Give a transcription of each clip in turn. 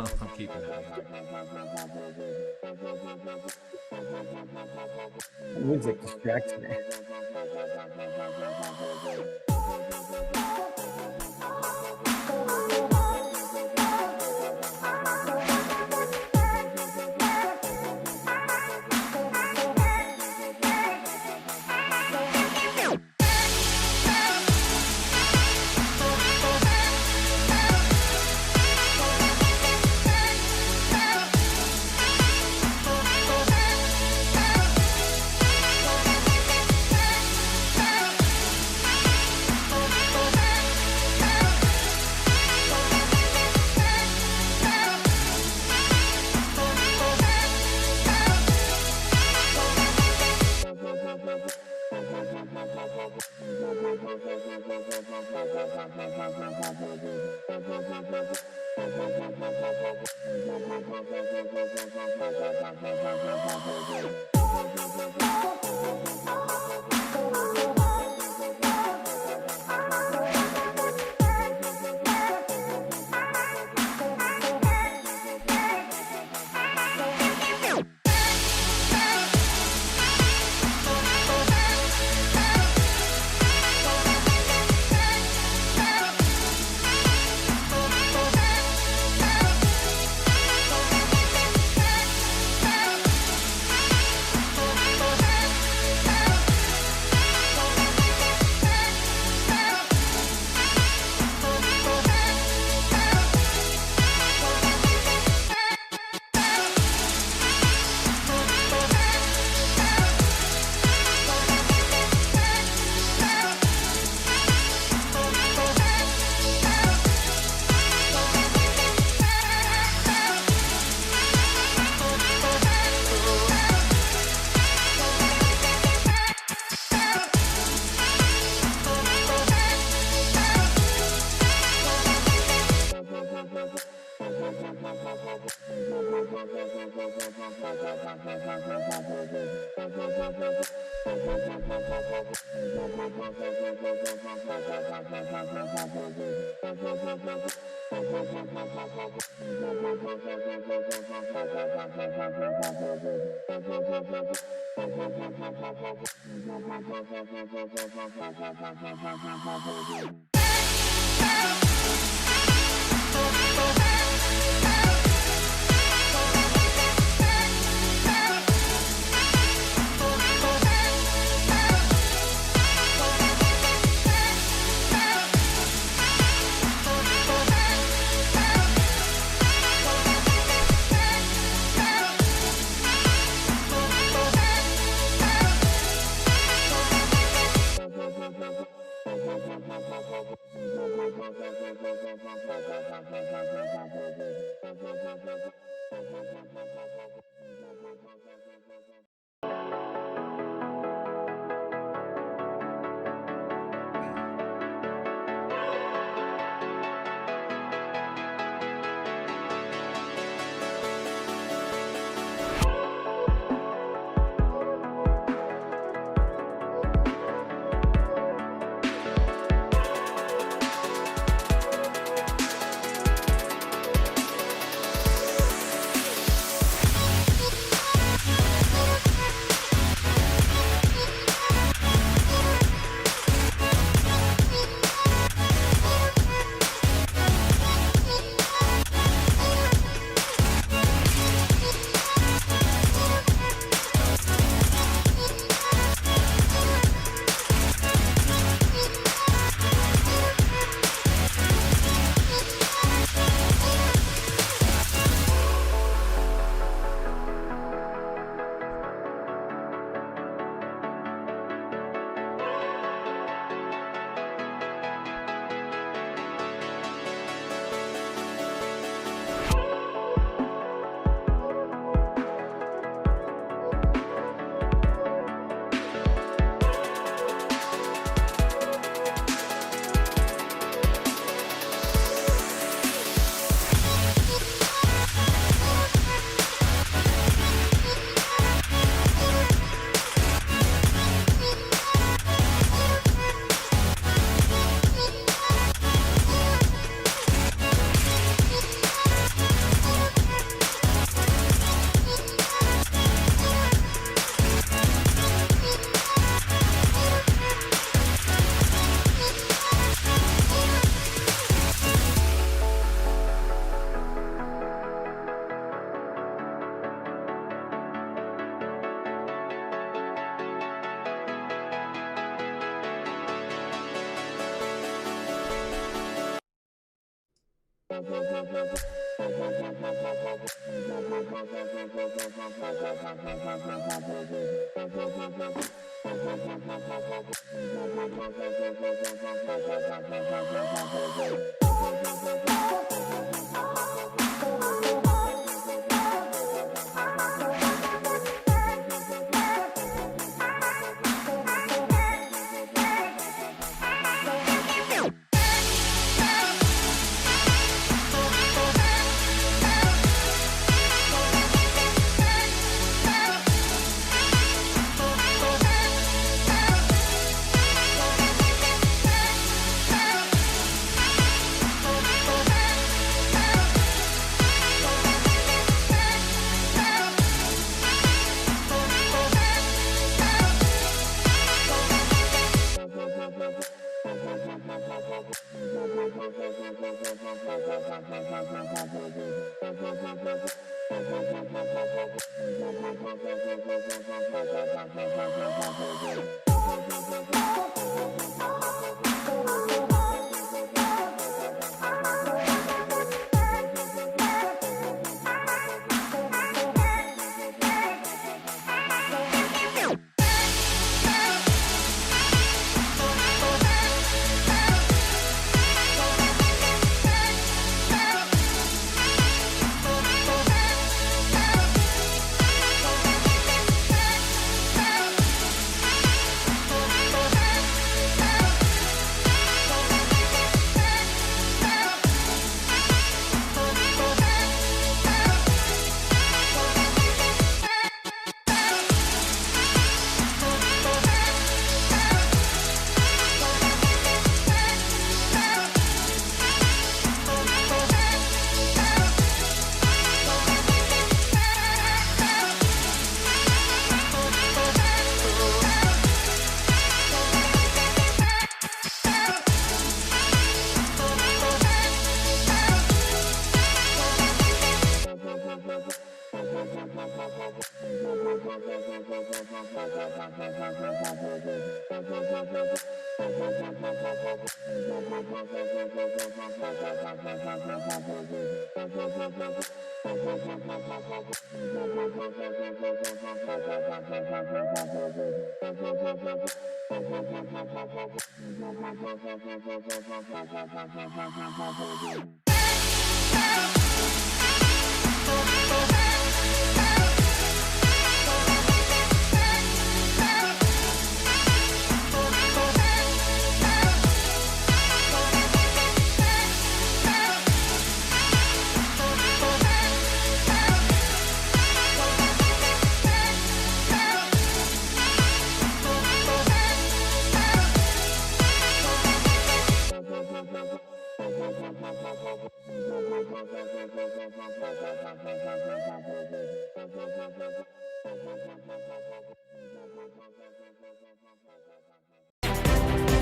I'm keeping it. Music distracts me.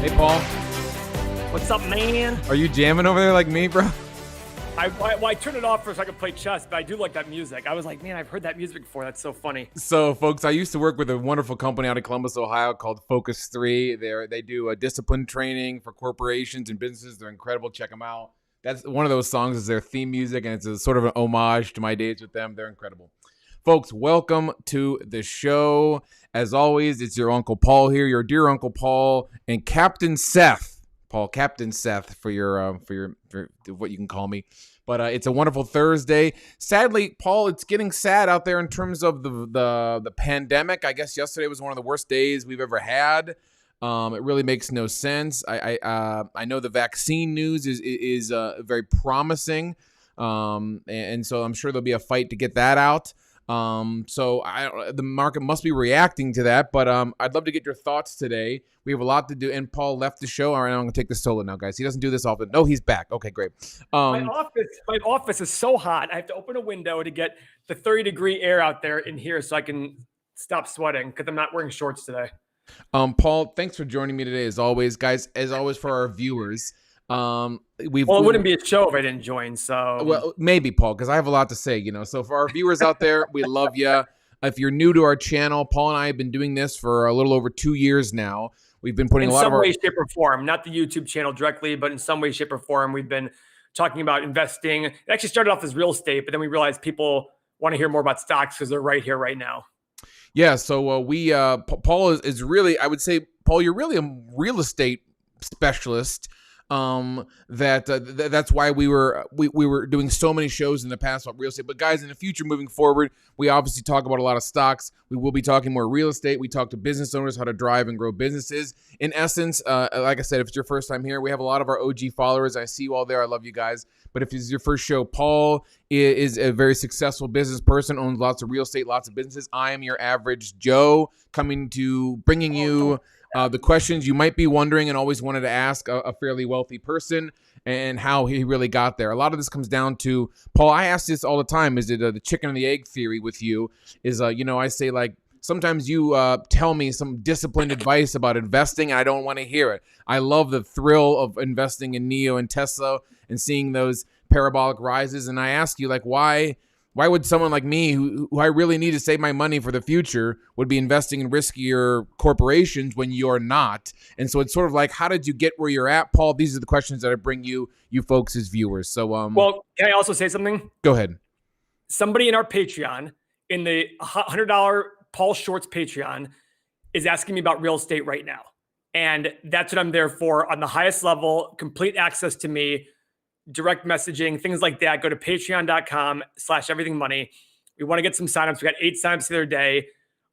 Hey, Paul. What's up, man? Are you jamming over there like me, bro? I turned it off so I could play chess, but I do like that music. I was like, man, I've heard that music before. That's so funny. So, folks, I used to work with a wonderful company out of Columbus, Ohio called Focus 3. They do a discipline training for corporations and businesses. They're incredible. Check them out. That's one of those songs is their theme music, and it's a sort of an homage to my days with them. They're incredible. Folks, welcome to the show. As always, it's your Uncle Paul here, your dear Uncle Paul, and Captain Seth. Paul, Captain Seth for what you can call me. But it's a wonderful Thursday. Sadly, Paul, it's getting sad out there in terms of the pandemic. I guess yesterday was one of the worst days we've ever had. It really makes no sense. I know the vaccine news is very promising, and so I'm sure there'll be a fight to get that out. So the market must be reacting to that, but I'd love to get your thoughts today. We have a lot to do, and Paul left the show. All right, I'm going to take this solo now, guys. He doesn't do this often. No, he's back. Okay, great. My office is so hot. I have to open a window to get the 30-degree air out there in here so I can stop sweating because I'm not wearing shorts today. Paul, thanks for joining me today, as always, guys. As always, for our viewers. It wouldn't be a show if I didn't join. So, well, maybe, Paul, because I have a lot to say. So for our viewers out there, we love you. If you're new to our channel, Paul and I have been doing this for a little over 2 years now. We've been putting in a lot some of way, shape, or form, not the YouTube channel directly, but in some way, shape, or form, we've been talking about investing. It actually started off as real estate, but then we realized people want to hear more about stocks because they're right here, right now. Yeah. So Paul is really, I would say, Paul, you're really a real estate specialist. That's why we were doing so many shows in the past about real estate. But guys, in the future, moving forward, we obviously talk about a lot of stocks. We will be talking more real estate. We talk to business owners how to drive and grow businesses. In essence, like I said, if it's your first time here, we have a lot of our OG followers. I see you all there. I love you guys. But if this is your first show, Paul is a very successful business person, owns lots of real estate, lots of businesses. I am your average Joe bringing you the questions you might be wondering and always wanted to ask a fairly wealthy person, and how he really got there. A lot of this comes down to, Paul, I ask this all the time, is it the chicken and the egg theory with you? Is, I say, like, sometimes you tell me some disciplined advice about investing and I don't want to hear it. I love the thrill of investing in NIO and Tesla and seeing those parabolic rises. And I ask you, like, why would someone like me, who I really need to save my money for the future, would be investing in riskier corporations when you're not? And so it's sort of like, how did you get where you're at, Paul? These are the questions that I bring you folks as viewers. So, well, can I also say something? Go ahead. Somebody in our Patreon, in the $100 Paul Shorts Patreon, is asking me about real estate right now. And that's what I'm there for, on the highest level, complete access to me, direct messaging, things like that. Go to patreon.com/everythingmoney. We want to get some signups. We got 8 signups the other day.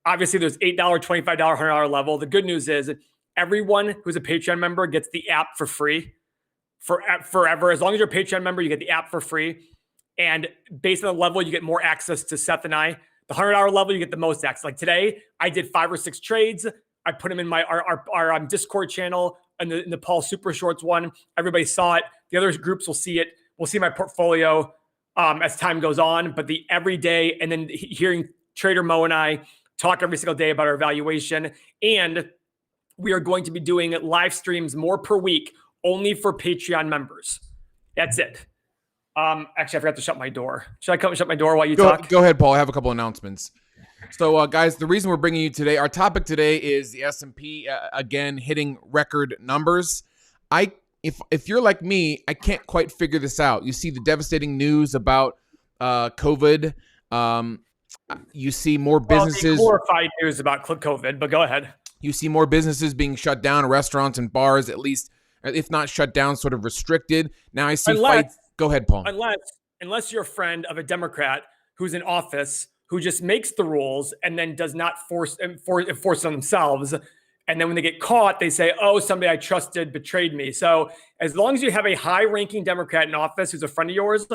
Obviously, there's $8, $25, $100 level. The good news is everyone who's a Patreon member gets the app for free forever. As long as you're a Patreon member, you get the app for free. And based on the level, you get more access to Seth and I. The $100 level, you get the most access. Like today, I did 5 or 6 trades. I put them in our Discord channel, and the Paul Super Shorts one. Everybody saw it. The other groups will see it. We'll see my portfolio as time goes on. But the every day, and then hearing Trader Mo and I talk every single day about our valuation. And we are going to be doing live streams more per week, only for Patreon members. That's it. Actually, I forgot to shut my door. Should I come and shut my door while you talk? Go ahead, Paul. I have a couple announcements. So, guys, the reason we're bringing you today, our topic today is the S&P, again, hitting record numbers. If you're like me, I can't quite figure this out. You see the devastating news about COVID. You see more businesses. Glorified news about COVID, but go ahead. You see more businesses being shut down, restaurants and bars, at least, if not shut down, sort of restricted. Now I see fights. Go ahead, Paul. Unless you're a friend of a Democrat who's in office, who just makes the rules and then does not enforce on themselves. And then when they get caught, they say, oh, somebody I trusted betrayed me. So as long as you have a high-ranking Democrat in office who's a friend of yours,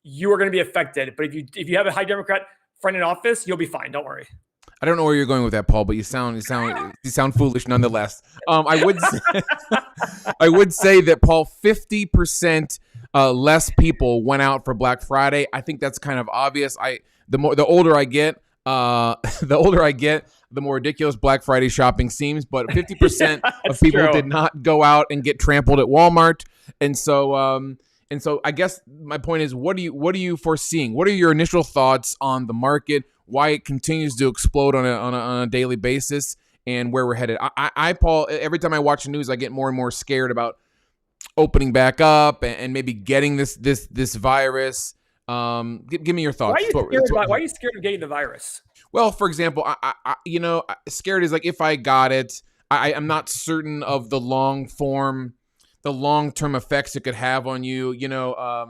you are going to be affected. But if you have a high Democrat friend in office, you'll be fine. Don't worry. I don't know where you're going with that, Paul, but you sound foolish nonetheless. I would say that, Paul, 50% less people went out for Black Friday. I think that's kind of obvious. The older I get, the more ridiculous Black Friday shopping seems. But 50% of people did not go out and get trampled at Walmart, and so I guess my point is, what are you foreseeing? What are your initial thoughts on the market? Why it continues to explode on a daily basis, and where we're headed? I Paul, every time I watch the news, I get more and more scared about opening back up and maybe getting this virus. Give me your thoughts. Why are you scared of getting the virus? Well, for example, I scared is like, if I got it, I'm not certain of the long-term effects it could have on you. How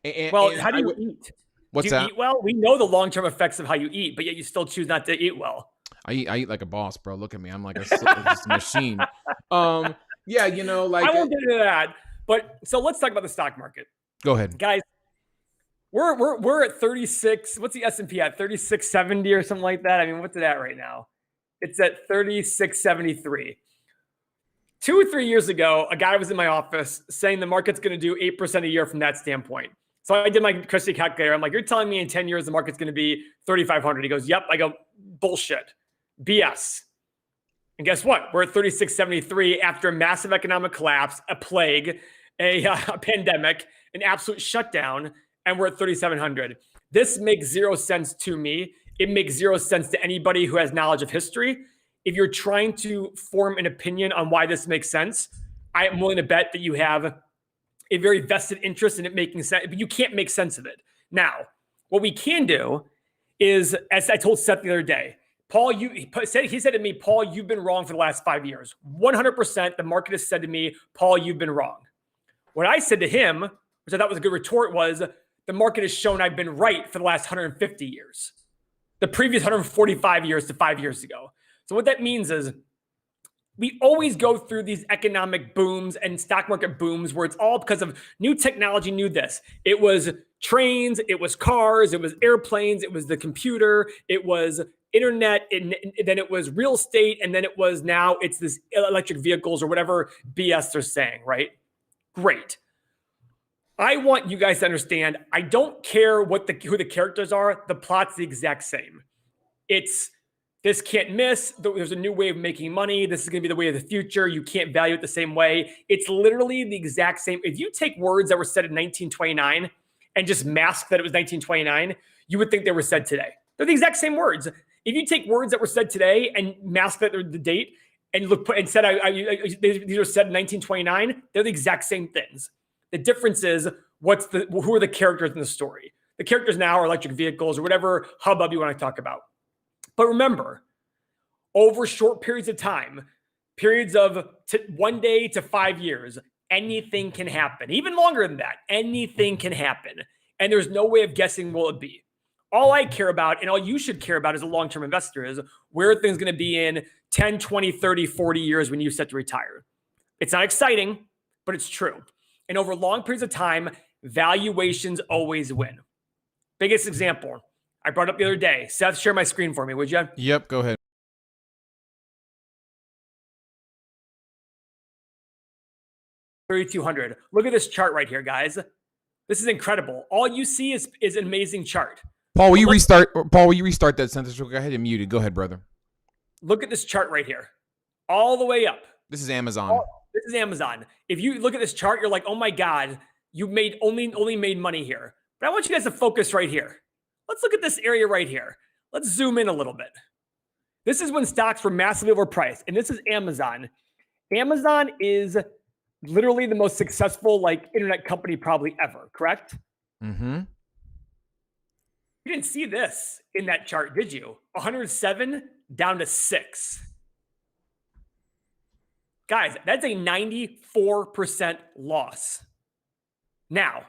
do you eat? What's do you that? Eat well? We know the long-term effects of how you eat, but yet you still choose not to eat well. I eat like a boss, bro. Look at me. I'm like just a machine. Yeah, like I won't get into that. But so let's talk about the stock market. Go ahead, guys. We're at 36. What's the S&P at? 3670 or something like that. I mean, what's it at right now? It's at 3673. 2 or 3 years ago, a guy was in my office saying the market's going to do 8% a year from that standpoint. So I did my Christie calculator. I'm like, you're telling me in 10 years the market's going to be 3,500. He goes, yep. I go, bullshit. BS. And guess what? We're at 3673 after a massive economic collapse, a plague, a pandemic, an absolute shutdown, and we're at 3,700. This makes zero sense to me. It makes zero sense to anybody who has knowledge of history. If you're trying to form an opinion on why this makes sense, I am willing to bet that you have a very vested interest in it making sense, but you can't make sense of it. Now, what we can do is, as I told Seth the other day, Paul, he said to me, Paul, you've been wrong for the last 5 years. 100%, the market has said to me, Paul, you've been wrong. What I said to him, which I thought was a good retort, was the market has shown I've been right for the last 150 years. The previous 145 years to 5 years ago. So what that means is we always go through these economic booms and stock market booms where it's all because of new technology, new this. It was trains, it was cars, it was airplanes, it was the computer, it was internet, and then it was real estate, and then it was now it's this electric vehicles or whatever BS they're saying, right? Great. I want you guys to understand, I don't care who the characters are, the plot's the exact same. It's this can't miss. There's a new way of making money. This is going to be the way of the future. You can't value it the same way. It's literally the exact same. If you take words that were said in 1929 and just mask that it was 1929, you would think they were said today. They're the exact same words. If you take words that were said today and mask that they're the date and look and said these were said in 1929, they're the exact same things. The difference is who are the characters in the story. The characters now are electric vehicles or whatever hubbub you want to talk about. But remember, over short periods of time, periods of 1 day to 5 years, anything can happen. Even longer than that, anything can happen. And there's no way of guessing will it be. All I care about and all you should care about as a long-term investor is where are things going to be in 10, 20, 30, 40 years when you set to retire. It's not exciting, but it's true. And over long periods of time, valuations always win. Biggest example, I brought up the other day. Seth, share my screen for me, would you? Yep, go ahead. $3,200. Look at this chart right here, guys. This is incredible. All you see is an amazing chart. Paul, will you restart that sentence? Go ahead and mute it. Go ahead, brother. Look at this chart right here. All the way up. This is Amazon. This is Amazon. If you look at this chart, you're like, oh my God, you made only made money here. But I want you guys to focus right here. Let's look at this area right here. Let's zoom in a little bit. This is when stocks were massively overpriced. And this is Amazon. Amazon is literally the most successful internet company probably ever, correct? Mm-hmm. You didn't see this in that chart, did you? 107 down to 6. Guys, that's a 94% loss. Now,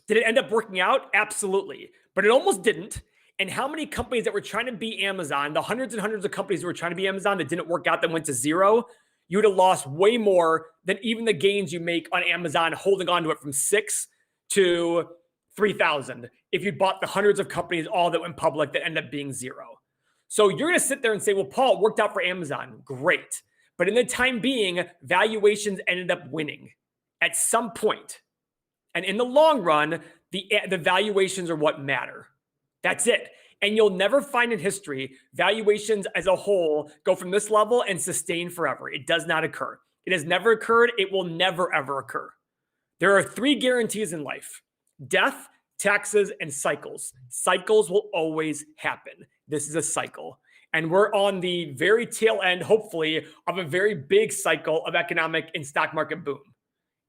did it end up working out? Absolutely. But it almost didn't. And how many companies that were trying to be Amazon, the hundreds and hundreds of companies that were trying to be Amazon that didn't work out, that went to zero, you would have lost way more than even the gains you make on Amazon holding on to it from 6 to 3,000 if you bought the hundreds of companies all that went public that end up being zero. So you're going to sit there and say, well, Paul, it worked out for Amazon. Great. But in the time being, valuations ended up winning at some point. And in the long run, the valuations are what matter. That's it. And you'll never find in history valuations as a whole go from this level and sustain forever. It does not occur. It has never occurred. It will never, ever occur. There are 3 guarantees in life: death, taxes, and cycles. Cycles will always happen. This is a cycle. And we're on the very tail end, hopefully, of a very big cycle of economic and stock market boom.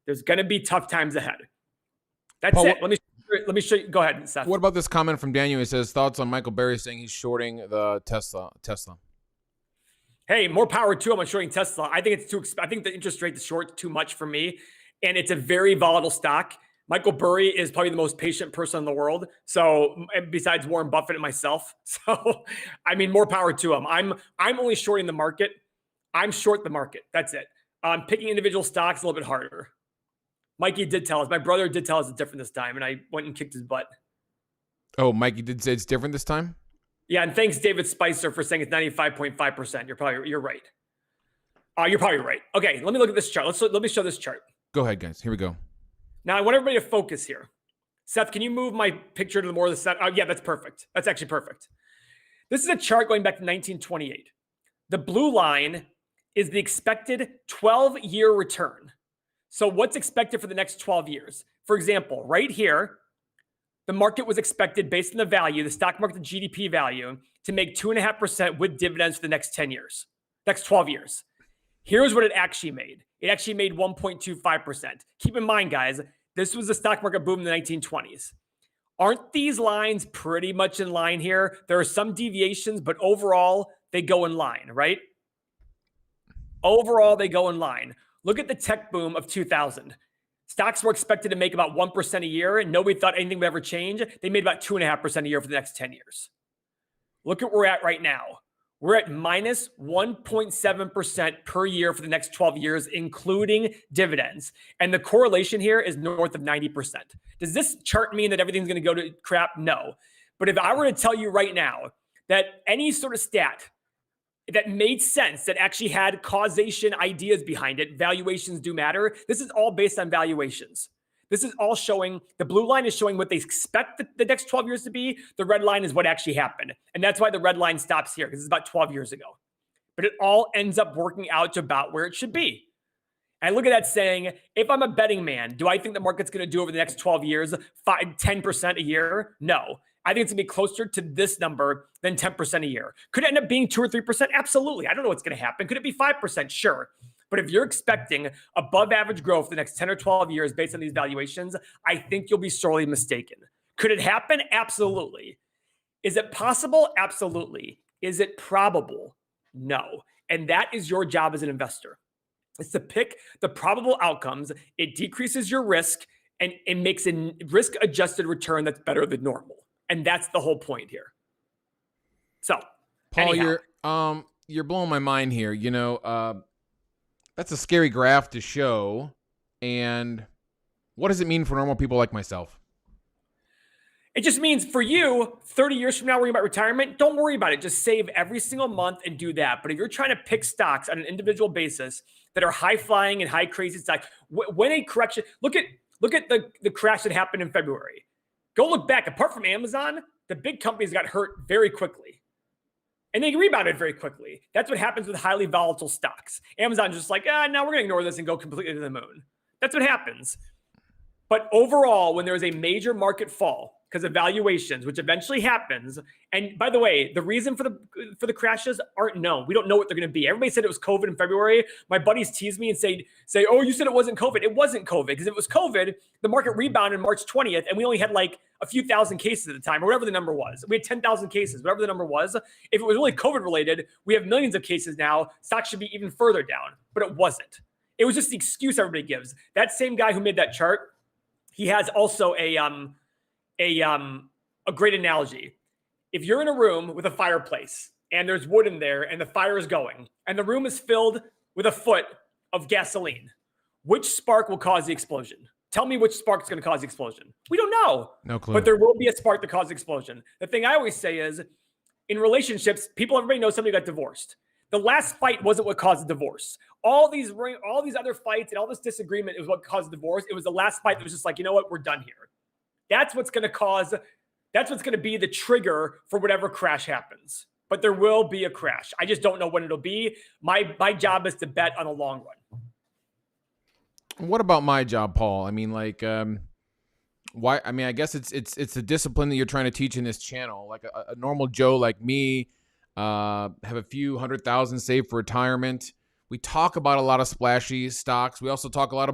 There's going to be tough times ahead. That's Paul, it. Let me show you. Go ahead, Seth. What about this comment from Daniel? He says, thoughts on Michael Berry saying he's shorting the Tesla. Hey, more power to him on shorting Tesla. I think it's too. I think the interest rate is short too much for me, and it's a very volatile stock. Michael Burry is probably the most patient person in the world. So besides Warren Buffett and myself. So, I mean, more power to him. I'm only shorting the market. I'm short the market. That's it. Picking individual stocks a little bit harder. Mikey did tell us. My brother did tell us it's different this time, and I went and kicked his butt. Oh, Mikey did say it's different this time? Yeah, and thanks, David Spicer, for saying it's 95.5%. You're right. You're probably right. Okay, let me look at this chart. Let me show this chart. Go ahead, guys. Here we go. Now, I want everybody to focus here. Seth, can you move my picture to the more of the set? Oh, yeah, that's perfect. That's actually perfect. This is a chart going back to 1928. The blue line is the expected 12-year return. So what's expected for the next 12 years? For example, right here, the market was expected, based on the value, the stock market GDP value, to make 2.5% with dividends for the next 10 years, next 12 years. Here's what it actually made. It actually made 1.25%. Keep in mind, guys, this was the stock market boom in the 1920s. Aren't these lines pretty much in line here? There are some deviations, but overall, they go in line, right? Overall, they go in line. Look at the tech boom of 2000. Stocks were expected to make about 1% a year, and nobody thought anything would ever change. They made about 2.5% a year for the next 10 years. Look at where we're at right now. We're at minus 1.7% per year for the next 12 years, including dividends. And the correlation here is north of 90%. Does this chart mean that everything's going to go to crap? No. But if I were to tell you right now that any sort of stat that made sense, that actually had causation ideas behind it, valuations do matter. This is all based on valuations. This is all showing, the blue line is showing what they expect the next 12 years to be. The red line is what actually happened. And that's why the red line stops here, because it's about 12 years ago. But it all ends up working out to about where it should be. And I look at that saying, if I'm a betting man, do I think the market's going to do over the next 12 years 10% a year? No. I think it's going to be closer to this number than 10% a year. Could it end up being 2 or 3%? Absolutely. I don't know what's going to happen. Could it be 5%? Sure. But if you're expecting above average growth for the next 10 or 12 years based on these valuations, I think you'll be sorely mistaken. Could it happen? Absolutely. Is it possible? Absolutely. Is it probable? No. And that is your job as an investor. It's to pick the probable outcomes. It decreases your risk and it makes a risk-adjusted return that's better than normal. And that's the whole point here. So, Paul, anyhow. you're blowing my mind here. You know, that's a scary graph to show. And what does it mean for normal people like myself? It just means for you, 30 years from now, worrying about retirement, don't worry about it. Just save every single month and do that. But if you're trying to pick stocks on an individual basis that are high flying and high crazy stocks, when a correction, look at the crash that happened in February. Go look back. Apart from Amazon, the big companies got hurt very quickly. And they rebounded very quickly. That's what happens with highly volatile stocks. Amazon's just like, no, we're going to ignore this and go completely to the moon. That's what happens. But overall, when there is a major market fall because of valuations, which eventually happens, and by the way, the reason for the crashes aren't known. We don't know what they're going to be. Everybody said it was COVID in February. My buddies tease me and say, oh, you said it wasn't COVID. It wasn't COVID, because if it was COVID, the market rebounded March 20th, and we only had like a few thousand cases at the time, or whatever the number was. We had 10,000 cases, whatever the number was. If it was really COVID related, we have millions of cases now. Stocks should be even further down, but it wasn't. It was just the excuse everybody gives. That same guy who made that chart, he has also a great analogy. If you're in a room with a fireplace and there's wood in there and the fire is going and the room is filled with a foot of gasoline, which spark will cause the explosion? Tell me which spark is going to cause the explosion. We don't know. No clue. But there will be a spark that causes the explosion. The thing I always say is, in relationships, everybody knows somebody got divorced. The last fight wasn't what caused the divorce. All these other fights and all this disagreement is what caused the divorce. It was the last fight that was just like, you know what, we're done here. That's what's going to be the trigger for whatever crash happens. But there will be a crash. I just don't know when it'll be. My job is to bet on a long run. What about my job, Paul? I mean, like, why? I mean, I guess it's the discipline that you're trying to teach in this channel. Like a normal Joe like me, have a few 100,000 saved for retirement. We talk about a lot of splashy stocks. We also talk a lot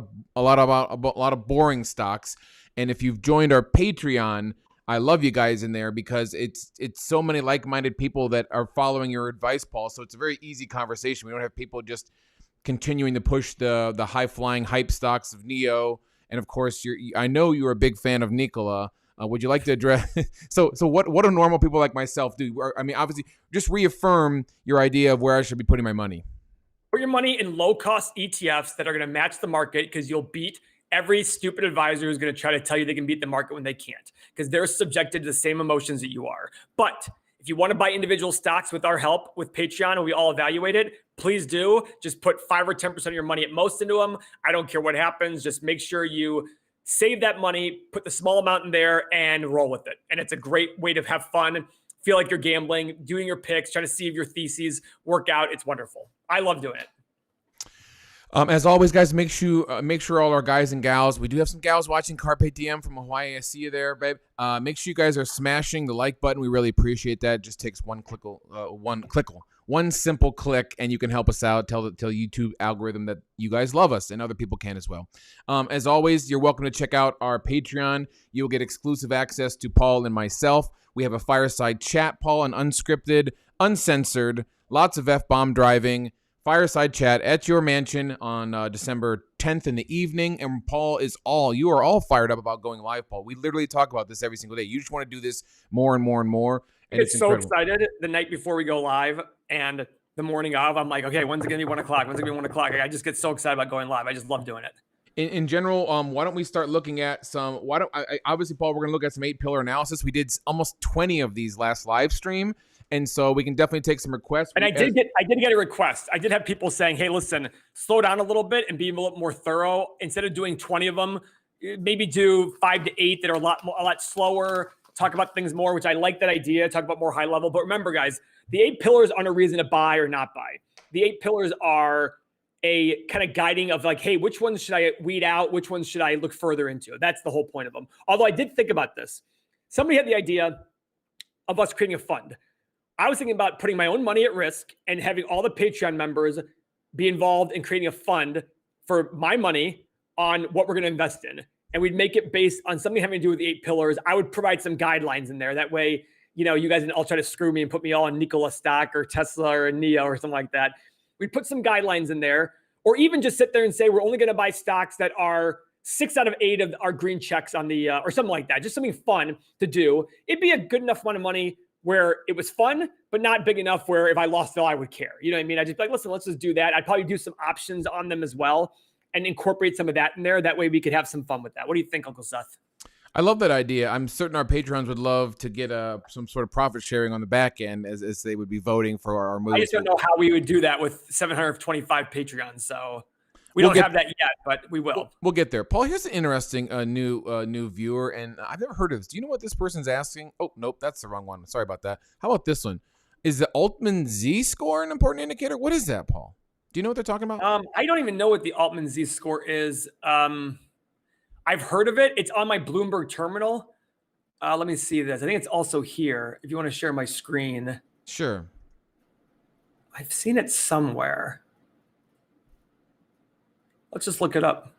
of boring stocks. And if you've joined our Patreon, I love you guys in there, because it's so many like-minded people that are following your advice, Paul. So it's a very easy conversation. We don't have people just continuing to push the high-flying hype stocks of Neo. And of course, I know you're a big fan of Nikola. Would you like to address? So what do normal people like myself do? I mean, obviously, just reaffirm your idea of where I should be putting my money. Put your money in low-cost ETFs that are going to match the market, because you'll beat every stupid advisor who's going to try to tell you they can beat the market when they can't, because they're subjected to the same emotions that you are. But if you want to buy individual stocks with our help with Patreon, and we all evaluate it, please do. Just put 5 or 10% of your money at most into them. I don't care what happens. Just make sure you save that money, put the small amount in there, and roll with it. And it's a great way to have fun, feel like you're gambling, doing your picks, trying to see if your theses work out. It's wonderful. I love doing it. As always, guys, make sure all our guys and gals, we do have some gals watching Carpe Diem from Hawaii. I see you there, babe. Make sure you guys are smashing the like button. We really appreciate that. It just takes one One simple click, and you can help us out. Tell YouTube algorithm that you guys love us, and other people can as well. As always, you're welcome to check out our Patreon. You'll get exclusive access to Paul and myself. We have a fireside chat, Paul, and unscripted, uncensored, lots of F-bomb driving, fireside chat at your mansion on December 10th in the evening. And Paul you are all fired up about going live, Paul. We literally talk about this every single day. You just want to do this more and more and more. And it's so excited the night before we go live and the morning of. I'm like, okay, when's it going to be 1 o'clock? When's it going to be 1 o'clock? I just get so excited about going live. I just love doing it. In general, why don't we start looking at some, obviously, Paul, we're going to look at some 8-pillar analysis. We did almost 20 of these last live stream. And so we can definitely take some requests. And I did get a request. I did have people saying, hey, listen, slow down a little bit and be a little more thorough. Instead of doing 20 of them, maybe do 5 to 8 that are a lot slower, talk about things more, which I like that idea, talk about more high level. But remember, guys, the 8 pillars aren't a reason to buy or not buy. The 8 pillars are a kind of guiding of like, hey, which ones should I weed out? Which ones should I look further into? That's the whole point of them. Although I did think about this. Somebody had the idea of us creating a fund. I was thinking about putting my own money at risk and having all the Patreon members be involved in creating a fund for my money on what we're going to invest in. And we'd make it based on something having to do with the 8 pillars. I would provide some guidelines in there. That way, you guys didn't all try to screw me and put me all on Nikola stock or Tesla or NEO or something like that. We'd put some guidelines in there, or even just sit there and say, we're only going to buy stocks that are 6 out of 8 of our green checks on the, or something like that. Just something fun to do. It'd be a good enough amount of money where it was fun, but not big enough where if I lost it all, I would care. You know what I mean? I'd just be like, listen, let's just do that. I'd probably do some options on them as well and incorporate some of that in there. That way we could have some fun with that. What do you think, Uncle Seth? I love that idea. I'm certain our patrons would love to get some sort of profit sharing on the back end as they would be voting for our moves. I just don't know how we would do that with 725 Patreons. So we don't have that yet, but we will. We'll get there. Paul, here's an interesting new viewer, and I've never heard of this. Do you know what this person's asking? Oh, nope, that's the wrong one. Sorry about that. How about this one? Is the Altman Z-score an important indicator? What is that, Paul? Do you know what they're talking about? I don't even know what the Altman Z-score is. I've heard of it. It's on my Bloomberg terminal. Let me see this. I think it's also here. If you want to share my screen. Sure. I've seen it somewhere. Let's just look it up.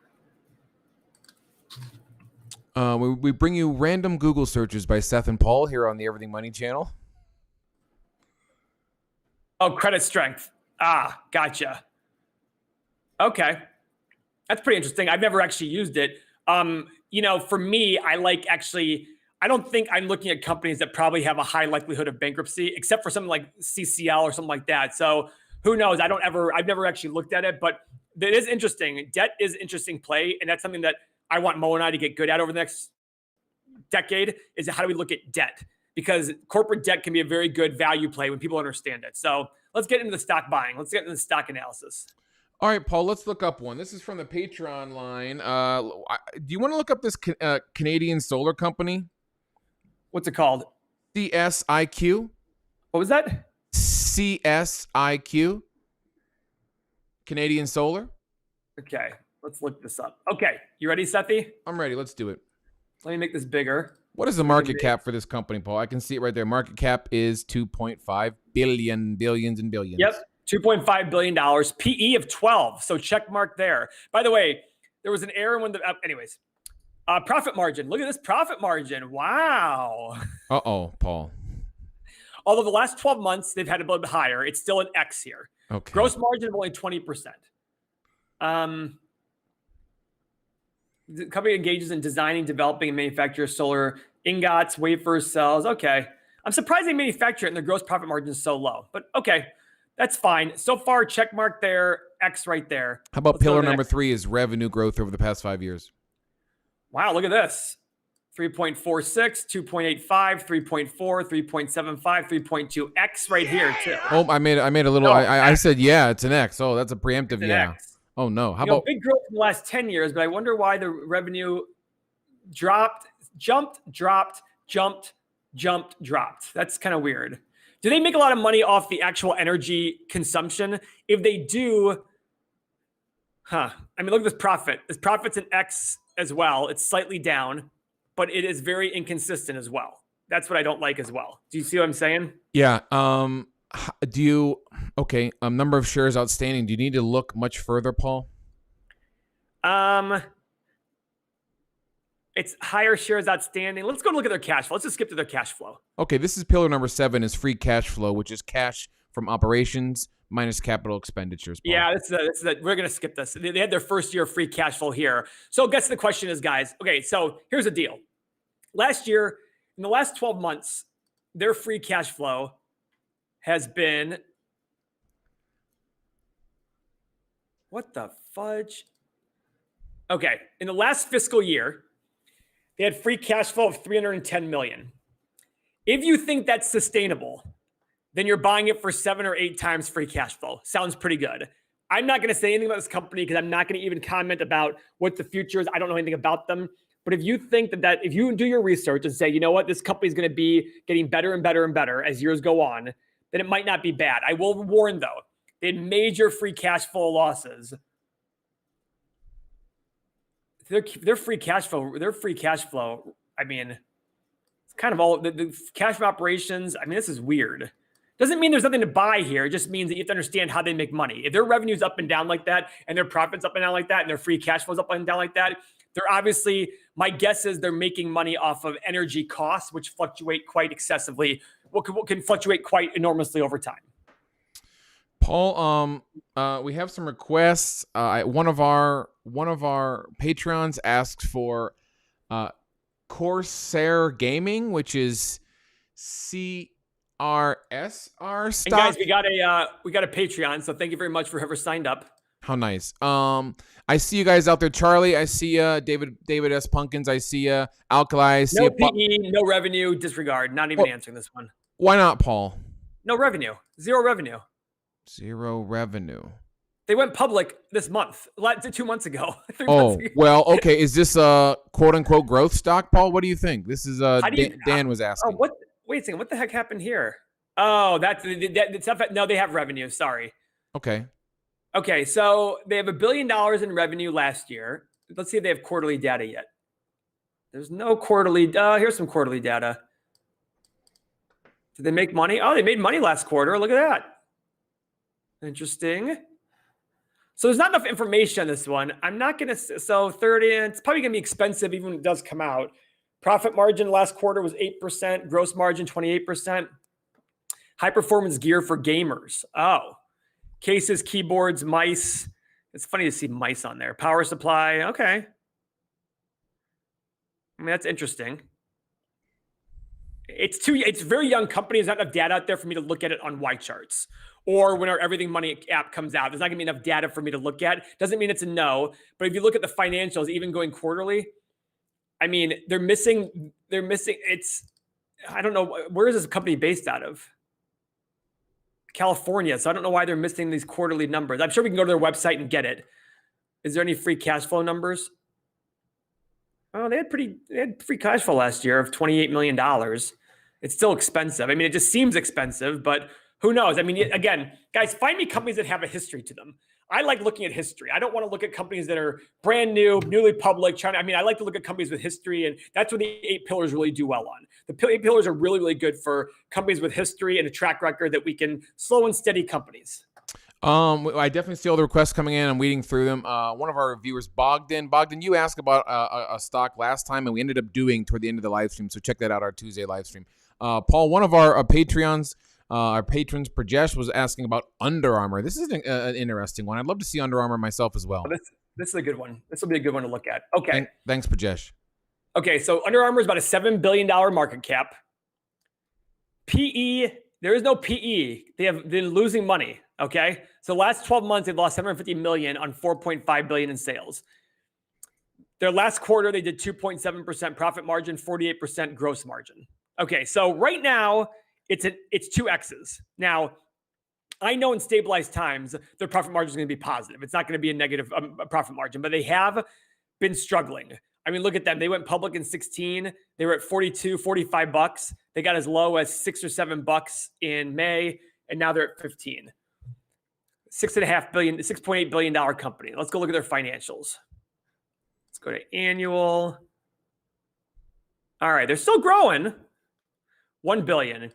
We bring you random Google searches by Seth and Paul here on the Everything Money channel. Oh, credit strength. Ah, gotcha. Okay. That's pretty interesting. I've never actually used it. For me, I don't think I'm looking at companies that probably have a high likelihood of bankruptcy, except for something like CCL or something like that. So who knows? I've never actually looked at it, but it is interesting. Debt is interesting play. And that's something that I want Mo and I to get good at over the next decade is how do we look at debt? Because corporate debt can be a very good value play when people understand it. So let's get into the stock buying. Let's get into the stock analysis. All right, Paul, let's look up one. This is from the Patreon line. Do you want to look up this Canadian solar company? What's it called? CSIQ. What was that? CSIQ. Canadian Solar. Okay, let's look this up. Okay, you ready, Sethi? I'm ready. Let's do it. Let me make this bigger. What is the market cap for this company, Paul? I can see it right there. Market cap is 2.5 billion, billions and billions. Yep, $2.5 billion. PE of 12. So check mark there. By the way, there was an error when profit margin. Look at this profit margin. Wow. Uh-oh, Paul. Although the last 12 months, they've had a little bit higher. It's still an X here. Okay. Gross margin of only 20%. The company engages in designing, developing, and manufacturing solar ingots, wafers, cells. Okay. I'm surprised they manufacture it and their gross profit margin is so low. But okay, that's fine. So far, check mark there, X right there. How about pillar number 3 is revenue growth over the past 5 years? Wow, look at this. 3.46, 2.85, 3.4, 3.75, 3.2x right here too. Oh, I made a little. I said yeah, it's an X. Oh, that's a preemptive yeah. X. Oh no, how about big growth in the last 10 years? But I wonder why the revenue dropped. That's kind of weird. Do they make a lot of money off the actual energy consumption? If they do, I mean, look at this profit. This profit's an X as well. It's slightly down, but it is very inconsistent as well. That's what I don't like as well. Do you see what I'm saying? Yeah. Do you number of shares outstanding? Do you need to look much further, Paul? It's higher shares outstanding. Let's go look at their cash flow. Let's just skip to their cash flow. Okay, this is pillar number 7 is free cash flow, which is cash from operations minus capital expenditures. Paul. Yeah, we're going to skip this. They had their first year of free cash flow here. So I guess the question is, guys, okay, so here's the deal. Last year, in the last 12 months, their free cash flow has been, what the fudge? Okay, in the last fiscal year, they had free cash flow of $310 million. If you think that's sustainable, then you're buying it for 7 or 8 times free cash flow. Sounds pretty good. I'm not going to say anything about this company because I'm not going to even comment about what the future is. I don't know anything about them. But if you think that if you do your research and say, you know what, this company is going to be getting better and better and better as years go on, then it might not be bad. I will warn, though, they had major free cash flow losses. Their free cash flow, I mean, it's kind of all the cash from operations. I mean, this is weird. Doesn't mean there's nothing to buy here. It just means that you have to understand how they make money. If their revenue's up and down like that, and their profits up and down like that, and their free cash flow's up and down like that, they're obviously, my guess is they're making money off of energy costs, which fluctuate quite excessively, what can fluctuate quite enormously over time. Paul, we have some requests. One of our Patreons asks for Corsair Gaming, which is CRSR stock. And guys, we got a Patreon, so thank you very much for whoever signed up. How nice. I see you guys out there, Charlie. I see you, David S. Punkins. I see you, Alkali. I see no PE, no revenue, disregard. Not even answering this one. Why not, Paul? No revenue. Zero revenue. Zero revenue. They went public this month, 2 months ago. 3 months ago. Well, okay. Is this a quote unquote growth stock, Paul? What do you think? This is Dan was asking. Oh, wait a second. What the heck happened here? Oh, that's no, they have revenue. Sorry. Okay, so they have $1 billion in revenue last year. Let's see if they have quarterly data yet. There's no quarterly. Here's some quarterly data. Did they make money? Oh, they made money last quarter. Look at that. Interesting. So there's not enough information on this one. I'm not going to. So 30, it's probably going to be expensive even when it does come out. Profit margin last quarter was 8%. Gross margin 28%. High performance gear for gamers. Oh. Cases, keyboards, mice. It's funny to see mice on there. Power supply. Okay. I mean, that's interesting. It's very young company. There's not enough data out there for me to look at it on Y charts or when our Everything Money app comes out. There's not gonna be enough data for me to look at. Doesn't mean it's a no, but if you look at the financials, even going quarterly, I mean, they're missing. I don't know. Where is this company based out of? California. So I don't know why they're missing these quarterly numbers. I'm sure we can go to their website and get it. Is there any free cash flow numbers? Oh, they had free cash flow last year of $28 million. It's still expensive. I mean, it just seems expensive, but who knows? I mean, again, guys, find me companies that have a history to them. I like looking at history. I don't want to look at companies that are brand new, newly public. I like to look at companies with history, and that's what the 8 pillars really do well on. The 8 pillars are really, really good for companies with history and a track record that we can slow and steady companies. I definitely see all the requests coming in. I'm weeding through them. One of our viewers, Bogdan, you asked about a stock last time, and we ended up doing toward the end of the live stream. So check that out, our Tuesday live stream. Paul, one of our Patreons. Our patrons, Prajesh, was asking about Under Armour. This is an interesting one. I'd love to see Under Armour myself as well. This is a good one. This will be a good one to look at. Okay. Thanks, Prajesh. Okay, so Under Armour is about a $7 billion market cap. PE, there is no PE. They have been losing money, okay? So last 12 months, they've lost $750 million on $4.5 billion in sales. Their last quarter, they did 2.7% profit margin, 48% gross margin. Okay, so right now, it's 2X's. Now, I know in stabilized times, their profit margin is going to be positive. It's not going to be a negative profit margin, but they have been struggling. I mean, look at them. They went public in 16. They were at 42, 45 bucks. They got as low as $6 or $7 in May, and now they're at 15. $6.8 billion company. Let's go look at their financials. Let's go to annual. All right, they're still growing. $1 billion.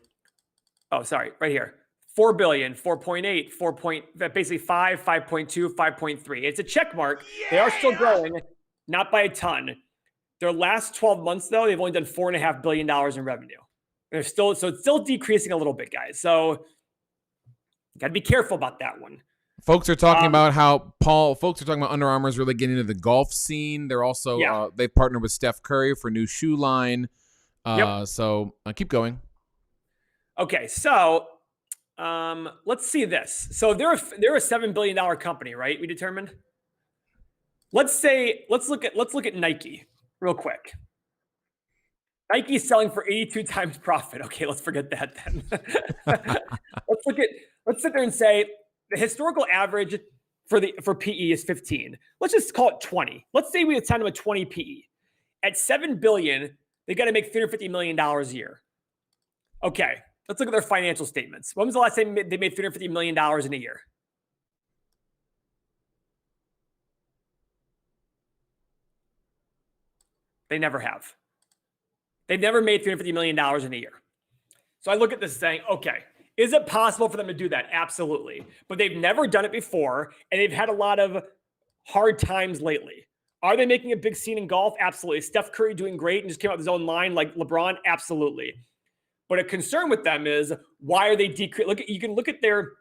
Oh, sorry, right here. 4 billion, 4.8, 4 point, basically 5, 5.2, 5.3. It's a check mark. Yeah! They are still growing, not by a ton. Their last 12 months, though, they've only done $4.5 billion in revenue. They're still, so it's still decreasing a little bit, guys. So you got to be careful about that one. Folks are talking about how folks are talking about Under Armour is really getting into the golf scene. They're also, they've partnered with Steph Curry for a new shoe line. So keep going. Okay. So let's see this. So they're a $7 billion company, right? We determined. Let's look at Nike real quick. Nike's selling for 82 times profit. Okay, let's forget that then. Let's sit there and say the historical average for PE is 15. Let's just call it 20. Let's say we assign them a 20 PE. At $7 billion, they got to make $350 million a year. Okay, let's look at their financial statements. When was the last time they made $350 million in a year? They never have. They've never made $350 million in a year. So I look at this saying, okay, is it possible for them to do that? Absolutely. But they've never done it before, and they've had a lot of hard times lately. Are they making a big scene in golf? Absolutely. Steph Curry doing great and just came out with his own line like LeBron? Absolutely. But a concern with them is, why are they decreasing? You can look at their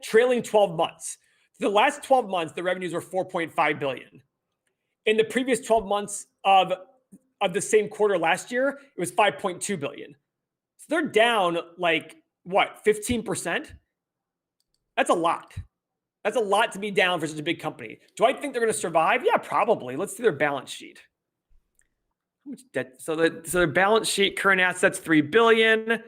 trailing 12 months. The last 12 months, the revenues were $4.5 billion. In the previous 12 months of the same quarter last year, it was $5.2 billion. So they're down like, what, 15%? That's a lot. That's a lot to be down for such a big company. Do I think they're going to survive? Yeah, probably. Let's see their balance sheet. How much debt? So their balance sheet, current assets, $3 billion.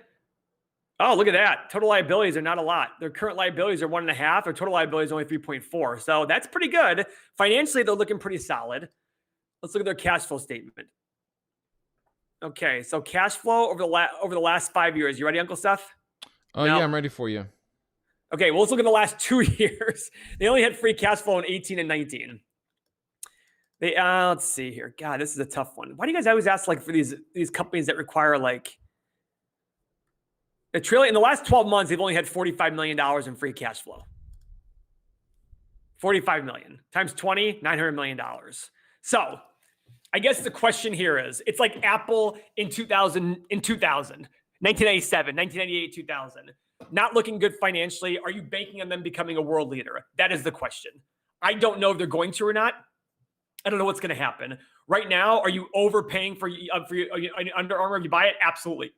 Oh, look at that. Total liabilities are not a lot. Their current liabilities are 1.5. Their total liabilities are only 3.4. So that's pretty good. Financially, they're looking pretty solid. Let's look at their cash flow statement. Okay, so cash flow over the last 5 years. You ready, Uncle Seth? Oh, no. Yeah, I'm ready for you. Okay, well, let's look at the last 2 years. They only had free cash flow in 18 and 19. They let's see here. God, this is a tough one. Why do you guys always ask like for these companies that require like a trillion? In the last 12 months, they've only had $45 million in free cash flow. 45 million times 20, $900 million. So I guess the question here is, it's like Apple in 1997, 1998, 2000. Not looking good financially. Are you banking on them becoming a world leader? That is the question. I don't know if they're going to or not. I don't know what's going to happen. Right now, are you overpaying for Under Armour? If you buy it, absolutely.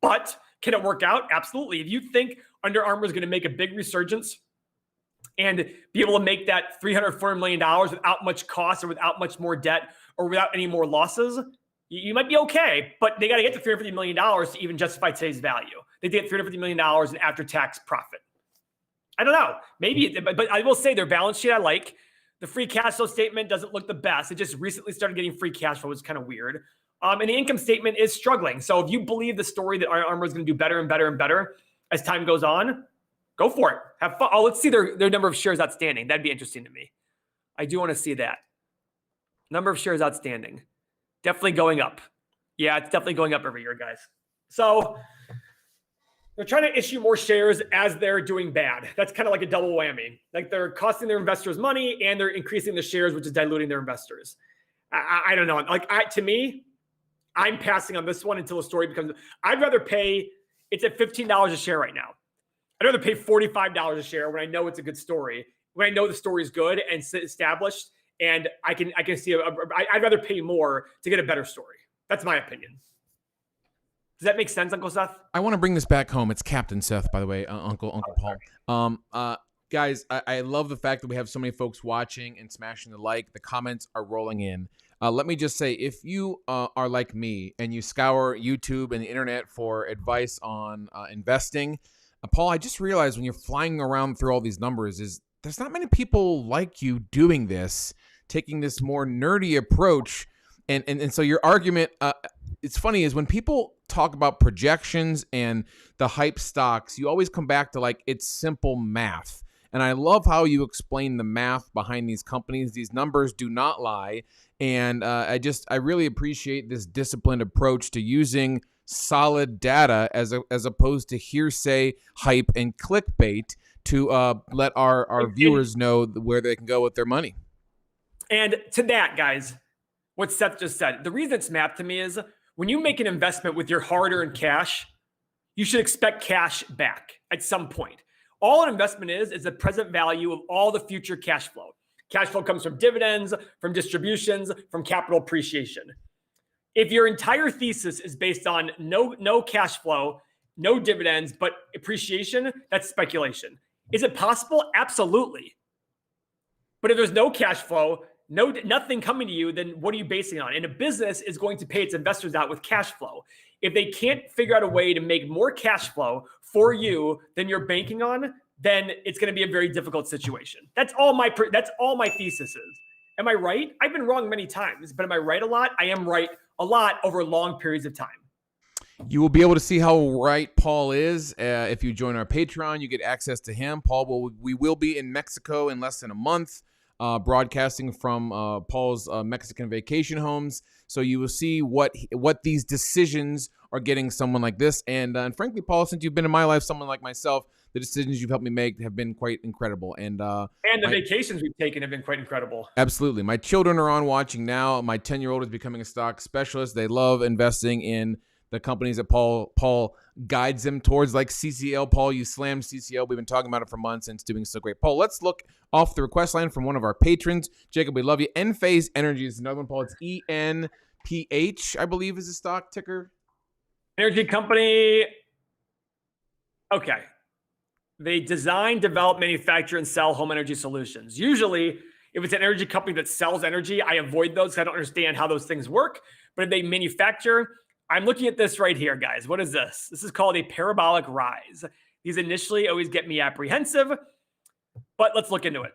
But can it work out? Absolutely. If you think Under Armour is going to make a big resurgence and be able to make that $300-400 million without much cost or without much more debt or without any more losses, you might be okay. But they got to get to $350 million to even justify today's value. They get $350 million in after-tax profit. I don't know. Maybe, but I will say their balance sheet I like. The free cash flow statement doesn't look the best. It just recently started getting free cash flow, which is kind of weird. And the income statement is struggling. So if you believe the story that Armour is going to do better and better and better as time goes on, go for it. Have fun. Oh, let's see their number of shares outstanding. That'd be interesting to me. I do want to see that. Number of shares outstanding. Definitely going up. Yeah, it's definitely going up every year, guys. So they're trying to issue more shares as they're doing bad. That's kind of like a double whammy. Like they're costing their investors money and they're increasing the shares, which is diluting their investors. I don't know. Like to me, I'm passing on this one until the story becomes. I'd rather pay. It's at $15 a share right now. I'd rather pay $45 a share when I know it's a good story. When I know the story is good and established, and I can see. I'd rather pay more to get a better story. That's my opinion. Does that make sense, Uncle Seth? I want to bring this back home. It's Captain Seth, by the way, Uncle Paul. Guys, I love the fact that we have so many folks watching and smashing the like. The comments are rolling in. Let me just say, if you are like me and you scour YouTube and the internet for advice on investing, Paul, I just realized when you're flying around through all these numbers, there's not many people like you doing this, taking this more nerdy approach. And so your argument, it's funny, is when people talk about projections and the hype stocks, you always come back to like, it's simple math. And I love how you explain the math behind these companies. These numbers do not lie. And I really appreciate this disciplined approach to using solid data as opposed to hearsay, hype, and clickbait to let our viewers know where they can go with their money. And to that, guys, what Seth just said, the reason it's mapped to me is when you make an investment with your hard-earned cash, you should expect cash back at some point. All an investment is the present value of all the future cash flow. Cash flow comes from dividends, from distributions, from capital appreciation. If your entire thesis is based on no cash flow, no dividends, but appreciation, that's speculation. Is it possible? Absolutely. But if there's no cash flow, nothing coming to you, then what are you basing it on? And a business is going to pay its investors out with cash flow. If they can't figure out a way to make more cash flow for you than you're banking on, then it's going to be a very difficult situation. That's all my thesis is. Am I right? I've been wrong many times, but am I right a lot? I am right a lot over long periods of time. You will be able to see how right Paul is if you join our Patreon. You get access to him. We will be in Mexico in less than a month, broadcasting from Paul's Mexican vacation homes. So you will see what these decisions are getting someone like this. And frankly, Paul, since you've been in my life, someone like myself, the decisions you've helped me make have been quite incredible. And the vacations we've taken have been quite incredible. Absolutely. My children are on watching now. My 10-year-old is becoming a stock specialist. They love investing in the companies that Paul guides them towards, like CCL. Paul, you slammed CCL. We've been talking about it for months, and it's doing so great. Paul, let's look off the request line from one of our patrons. Jacob, we love you. Enphase Energy is another one, Paul. It's ENPH, I believe, is the stock ticker. Energy company. Okay. They design, develop, manufacture, and sell home energy solutions. Usually, if it's an energy company that sells energy, I avoid those because I don't understand how those things work. But if they manufacture, I'm looking at this right here, guys. What is this? This is called a parabolic rise. These initially always get me apprehensive, but let's look into it.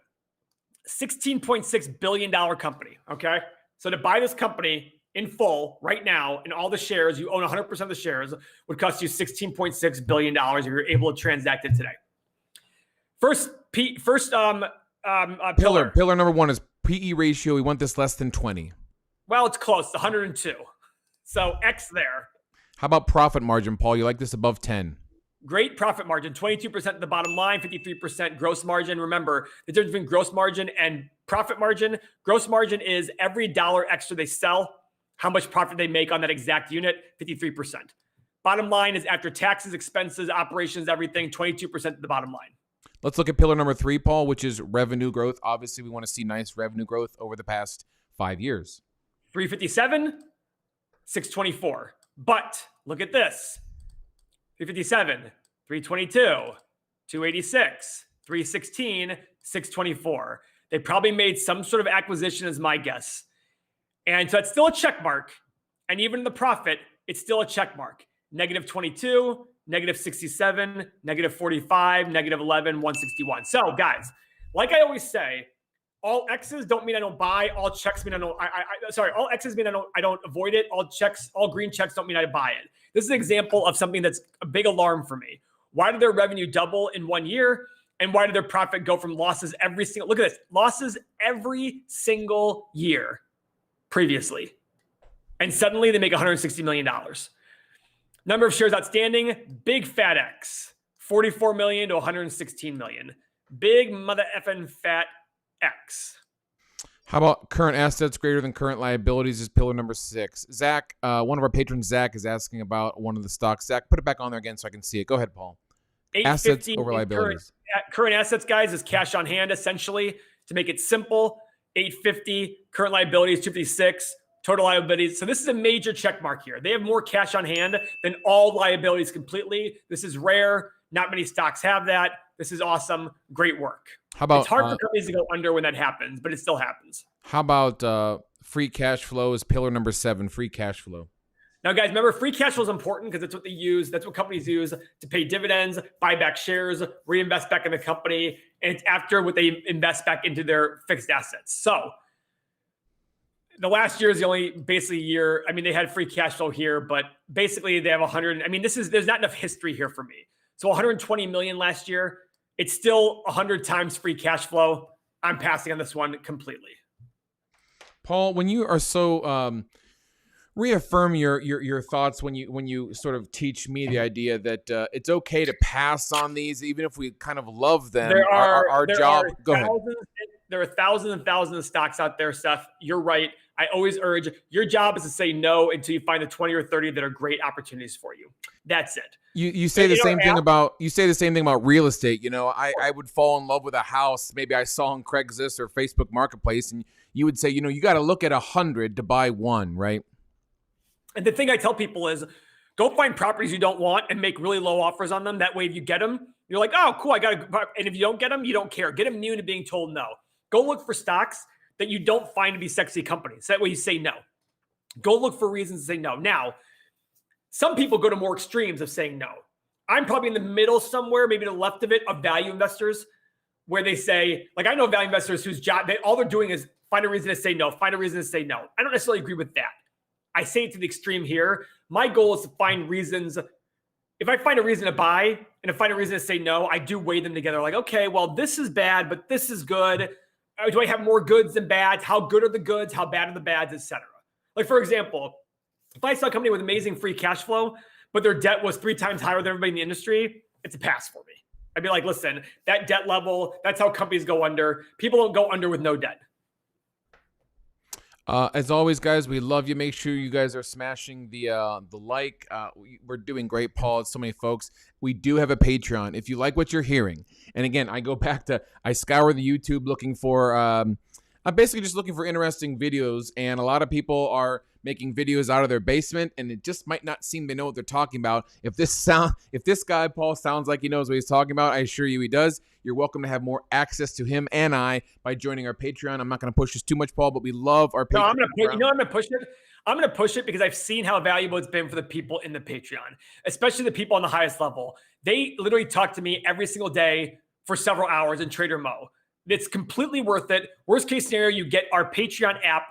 $16.6 billion company, okay? So to buy this company in full right now, in all the shares, you own 100% of the shares, would cost you $16.6 billion if you're able to transact it today. First pillar. Pillar number one is PE ratio. We want this less than 20. Well, it's close, 102. So X there. How about profit margin, Paul? You like this above 10? Great profit margin, 22% at the bottom line, 53% gross margin. Remember, the difference between gross margin and profit margin. Gross margin is every dollar extra they sell, how much profit they make on that exact unit, 53%. Bottom line is after taxes, expenses, operations, everything, 22% at the bottom line. Let's look at pillar number 3, Paul, which is revenue growth. Obviously, we want to see nice revenue growth over the past 5 years. 357, 624. But look at this. 357, 322, 286, 316, 624. They probably made some sort of acquisition is my guess. And so it's still a check mark. And even in the profit, it's still a check mark. Negative 22, negative 67, negative 45, negative 11, 161. So guys, like I always say, all X's don't mean I don't buy. All checks mean I don't. All X's mean I don't avoid it. All green checks don't mean I buy it. This is an example of something that's a big alarm for me. Why did their revenue double in 1 year? And why did their profit go from losses every single? Look at this, losses every single year previously, and suddenly they make $160 million. Number of shares outstanding, big fat X, 44 million to 116 million. Big mother effing fat X. How about current assets greater than current liabilities is pillar number 6. Zach, one of our patrons, Zach, is asking about one of the stocks. Zach, put it back on there again so I can see it. Go ahead, Paul. Assets over liabilities. Current assets, guys, is cash on hand, essentially. To make it simple, 850. Current liabilities, 256. Total liabilities. So this is a major check mark here. They have more cash on hand than all liabilities completely. This is rare. Not many stocks have that. This is awesome. Great work. How about, it's hard for companies to go under when that happens, but it still happens. How about free cash flow is pillar number 7, free cash flow. Now, guys, remember, free cash flow is important because that's what they use. That's what companies use to pay dividends, buy back shares, reinvest back in the company. And it's after what they invest back into their fixed assets. So the last year is the only basically year. I mean, they had free cash flow here, but basically they have 100. I mean, there's not enough history here for me. So 120 million last year. It's still 100 times free cash flow. I'm passing on this one completely. Paul, when you are so reaffirm your thoughts when you sort of teach me the idea that it's okay to pass on these, even if we kind of love them. Our job. Go ahead. There are thousands and thousands of stocks out there, Seth. You're right. I always urge your job is to say no until you find the 20 or 30 that are great opportunities for you. That's it. You say the same thing about real estate. You know, I would fall in love with a house. Maybe I saw on Craigslist or Facebook Marketplace, and you would say, you know, you got to look at 100 to buy one, right? And the thing I tell people is go find properties you don't want and make really low offers on them. That way, if you get them, you're like, oh, cool, I got to. And if you don't get them, you don't care. Get immune to being told no. Go look for stocks that you don't find to be sexy companies. That way you say no. Go look for reasons to say no. Now, some people go to more extremes of saying no. I'm probably in the middle somewhere, maybe to the left of it, of value investors, where they say, like I know value investors whose job, all they're doing is find a reason to say no, find a reason to say no. I don't necessarily agree with that. I say it to the extreme here. My goal is to find reasons. If I find a reason to buy and if I find a reason to say no, I do weigh them together. Like, okay, well, this is bad, but this is good. Do I have more goods than bads? How good are the goods? How bad are the bads, et cetera? Like, for example, if I saw a company with amazing free cash flow, but their debt was 3 times higher than everybody in the industry, it's a pass for me. I'd be like, listen, that debt level, that's how companies go under. People don't go under with no debt. As always, guys, we love you. Make sure you guys are smashing the like. We're doing great, Paul. It's so many folks. We do have a Patreon. If you like what you're hearing, and again, I go back to I scour the YouTube looking for. I'm basically just looking for interesting videos, and a lot of people are making videos out of their basement, and it just might not seem to know what they're talking about. If this guy Paul sounds like he knows what he's talking about, I assure you he does. You're welcome to have more access to him and I by joining our Patreon. I'm not going to push this too much, Paul, but we love our Patreon. No, I'm going to push it. I'm going to push it because I've seen how valuable it's been for the people in the Patreon, especially the people on the highest level. They literally talk to me every single day for several hours in Trader Mo. It's completely worth it. Worst case scenario, you get our Patreon app,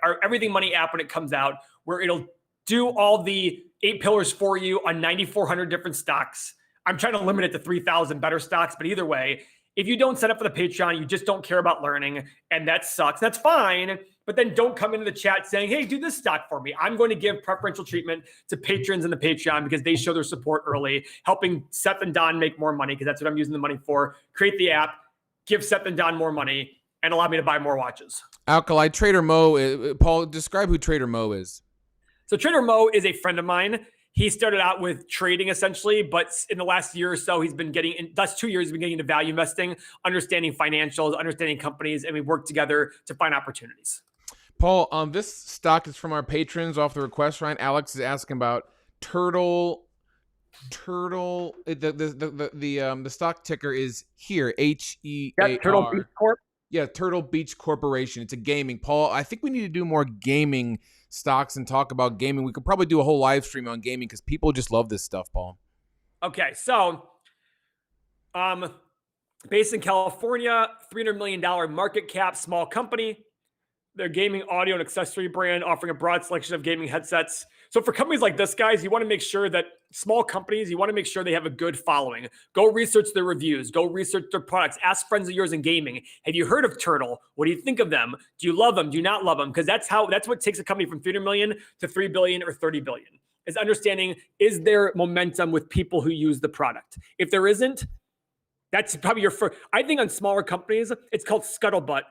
our Everything Money app when it comes out, where it'll do all the 8 pillars for you on 9,400 different stocks. I'm trying to limit it to 3,000 better stocks, but either way, if you don't sign up for the Patreon, you just don't care about learning, and that sucks. That's fine, but then don't come into the chat saying, hey, do this stock for me. I'm going to give preferential treatment to patrons in the Patreon because they show their support early, helping Seth and Don make more money because that's what I'm using the money for. Create the app, give Seth and Don more money, and allow me to buy more watches. Alkali, Trader Mo, Paul, describe who Trader Mo is. So Trader Mo is a friend of mine. He started out with trading essentially, but in the last year or so, last 2 years, he's been getting into value investing, understanding financials, understanding companies, and we work together to find opportunities. Paul, this stock is from our patrons off the request line. Alex is asking about Turtle. The stock ticker is here, HEAR. Turtle Beach Corp. Yeah, Turtle Beach Corporation. It's a gaming. Paul, I think we need to do more gaming stocks and talk about gaming. We could probably do a whole live stream on gaming because people just love this stuff, Paul. Okay, so based in California, $300 million market cap, small company. They're gaming audio and accessory brand offering a broad selection of gaming headsets. So for companies like this, guys, you want to make sure that small companies, you want to make sure they have a good following. Go research their reviews. Go research their products. Ask friends of yours in gaming. Have you heard of Turtle? What do you think of them? Do you love them? Do you not love them? Because that's what takes a company from 300 million to 3 billion or 30 billion. Is understanding, is there momentum with people who use the product? If there isn't, that's probably your first. I think on smaller companies, it's called Scuttlebutt.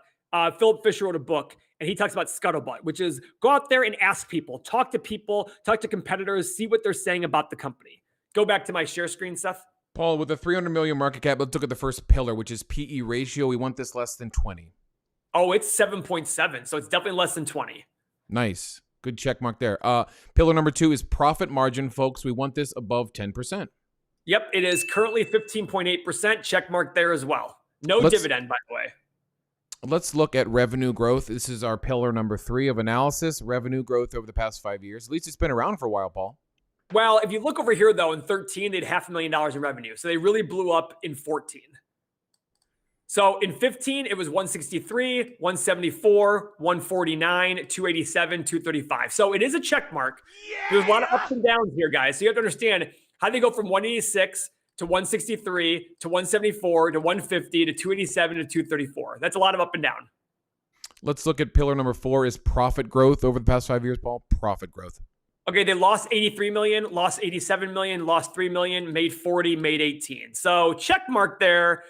Philip Fisher wrote a book, and he talks about Scuttlebutt, which is go out there and ask people, talk to competitors, see what they're saying about the company. Go back to my share screen, Seth. Paul, with a 300 million market cap, let's look at the first pillar, which is PE ratio. We want this less than 20. Oh, it's 7.7, so it's definitely less than 20. Nice. Good check mark there. Pillar number 2 is profit margin, folks. We want this above 10%. Yep, it is currently 15.8%. Check mark there as well. No dividend, by the way. Let's look at revenue growth. This is our pillar number 3 of analysis. Revenue growth over the past 5 years. At least it's been around for a while, Paul. Well, if you look over here, though, in 13, they had $500,000 in revenue. So they really blew up in 14. So in 15, it was 163, 174, 149, 287, 235. So it is a check mark. Yeah! There's a lot of ups and downs here, guys. So you have to understand how they go from 186 to 163 to 174 to 150 to 287 to 234. That's a lot of up and down. Let's look at pillar number 4 is profit growth over the past 5 years, Paul. Profit growth. Okay, they lost 83 million, lost 87 million, lost 3 million, made 40, made 18. So check mark there,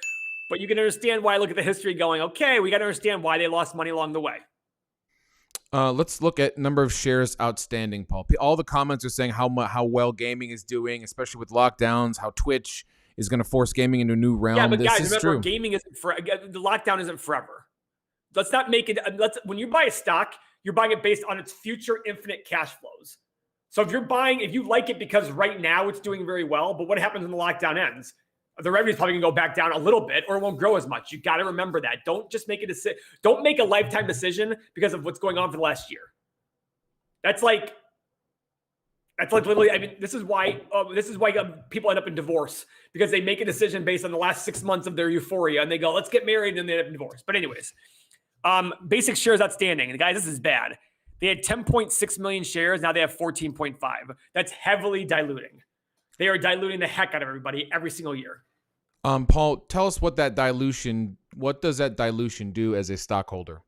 but you can understand why I look at the history going, okay, we got to understand why they lost money along the way. Let's look at number of shares outstanding, Paul. All the comments are saying how well gaming is doing, especially with lockdowns, how Twitch is going to force gaming into a new realm. Yeah, but this guys, is remember, true. gaming isn't the lockdown isn't forever. Let's not make it. When you buy a stock, you're buying it based on its future infinite cash flows. So if you like it because right now it's doing very well, but what happens when the lockdown ends? The revenue is probably going to go back down a little bit, or it won't grow as much. You got to remember that. Don't just make a decision. Don't make a lifetime decision because of what's going on for the last year. That's like literally. I mean, this is why people end up in divorce, because they make a decision based on the last 6 months of their euphoria, and they go, "Let's get married," and then they end up in divorce. But anyways, basic shares outstanding. And guys, this is bad. They had 10.6 million shares. Now they have 14.5. That's heavily diluting. They are diluting the heck out of everybody every single year. Paul, tell us what does that dilution do as a stockholder?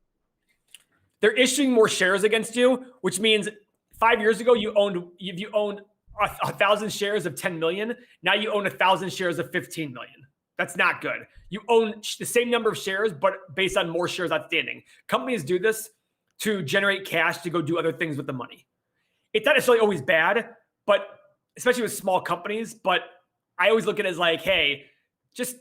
They're issuing more shares against you, which means 5 years ago you owned 1,000 shares of 10 million. Now you own 1,000 shares of 15 million. That's not good. You own the same number of shares, but based on more shares outstanding. Companies do this to generate cash to go do other things with the money. It's not necessarily always bad, but especially with small companies. But I always look at it as like, hey, just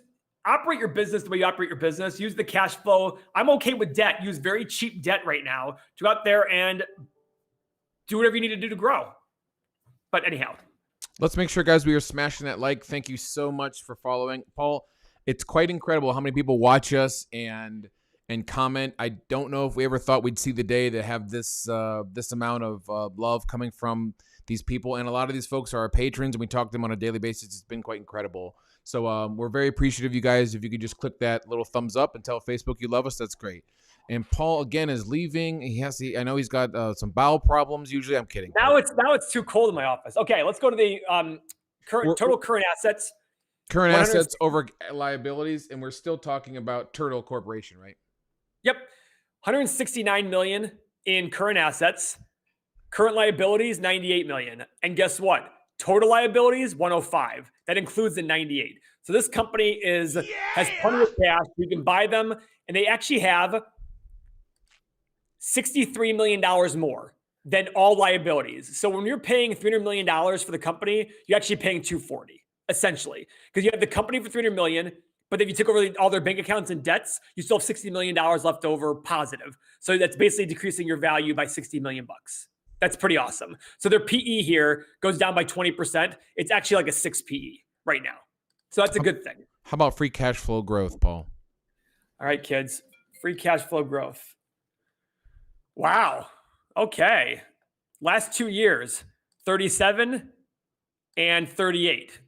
operate your business the way you operate your business. Use the cash flow. I'm okay with debt. Use very cheap debt right now to go out there and do whatever you need to do to grow. But anyhow. Let's make sure, guys, we are smashing that like. Thank you so much for following. Paul, it's quite incredible how many people watch us and comment. I don't know if we ever thought we'd see the day to have this amount of love coming from these people. And a lot of these folks are our patrons, and we talk to them on a daily basis. It's been quite incredible. So we're very appreciative of you guys. If you could just click that little thumbs up and tell Facebook you love us, that's great. And Paul, again, is leaving. I know he's got some bowel problems. Usually, I'm kidding. Now it's too cold in my office. Okay, let's go to the current assets. Current assets over liabilities, and we're still talking about Turtle Corporation, right? Yep, 169 million in current assets. Current liabilities, 98 million. And guess what? Total liabilities, 105. That includes the 98. So this company has plenty of cash. You can buy them, and they actually have $63 million more than all liabilities. So when you're paying $300 million for the company, you're actually paying $240, essentially. Because you have the company for $300 million, but if you took over all their bank accounts and debts, you still have $60 million left over positive. So that's basically decreasing your value by $60 million. That's pretty awesome. So their PE here goes down by 20%. It's actually like a 6 PE right now. So that's a good thing. How about free cash flow growth, Paul? All right, kids. Free cash flow growth. Wow. Okay. Last 2 years, 37 and 38.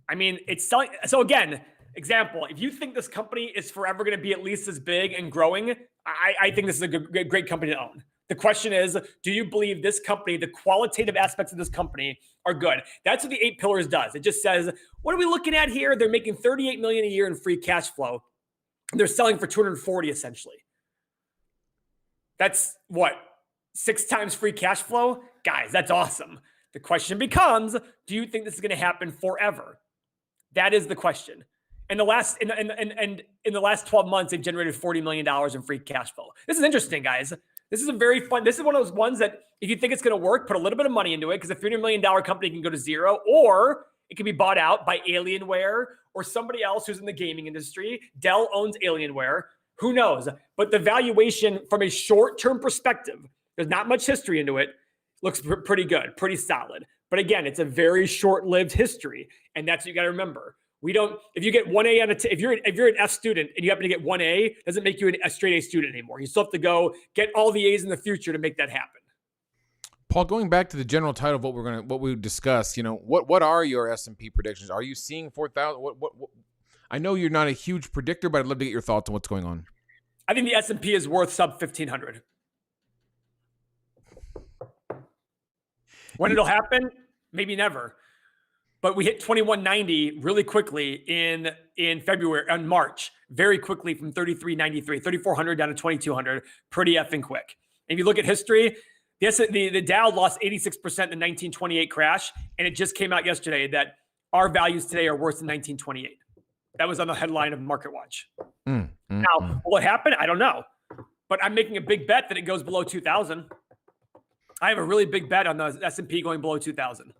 I mean, it's selling. So again, example, if you think this company is forever going to be at least as big and growing, I think this is a great company to own. The question is, do you believe this company, the qualitative aspects of this company are good? That's what the 8 pillars does. It just says, what are we looking at here? They're making 38 million a year in free cash flow. They're selling for 240 essentially. That's what? 6 times free cash flow? Guys, that's awesome. The question becomes, do you think this is going to happen forever? That is the question. In the last 12 months, they've generated $40 million in free cash flow. This is interesting, guys. This is this is one of those ones that if you think it's going to work, put a little bit of money into it, because a $300 million company can go to zero, or it can be bought out by Alienware or somebody else who's in the gaming industry. Dell owns Alienware. Who knows? But the valuation from a short-term perspective, there's not much history into it, looks pretty good, pretty solid. But again, it's a very short-lived history, and that's what you got to remember. If you get 1A on if you're an F student and you happen to get 1A, doesn't make you a straight A student anymore. You still have to go get all the A's in the future to make that happen. Paul, going back to the general title of what we discussed, what are your S&P predictions? Are you seeing 4,000? What? I know you're not a huge predictor, but I'd love to get your thoughts on what's going on. I think the S&P is worth sub 1,500. When it'll happen, maybe never. but we hit 2190 really quickly in February and March, very quickly from 3393, 3400 down to 2200, pretty effing quick. If you look at history, the Dow lost 86% in the 1928 crash, and it just came out yesterday that our values today are worse than 1928. That was on the headline of MarketWatch. Now, will it happen? I don't know. But I'm making a big bet that it goes below 2,000. I have a really big bet on the S&P going below 2,000.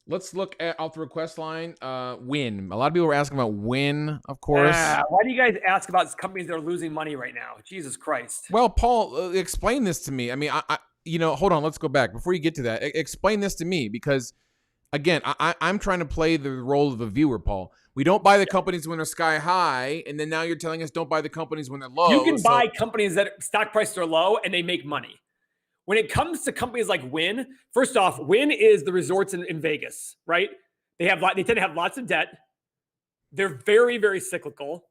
Let's look at off the request line. Wynn. A lot of people were asking about Wynn, of course. Why do you guys ask about companies that are losing money right now? Jesus Christ. Well, Paul, explain this to me. I mean, I hold on. Let's go back before you get to that. Explain this to me because, again, I'm trying to play the role of a viewer, Paul. We don't buy the companies when they're sky high, and then now you're telling us don't buy the companies when they're low. You can buy companies that stock prices are low and they make money. When it comes to companies like Wynn, first off, Wynn is the resorts in Vegas, right? They tend to have lots of debt. They're very, very cyclical.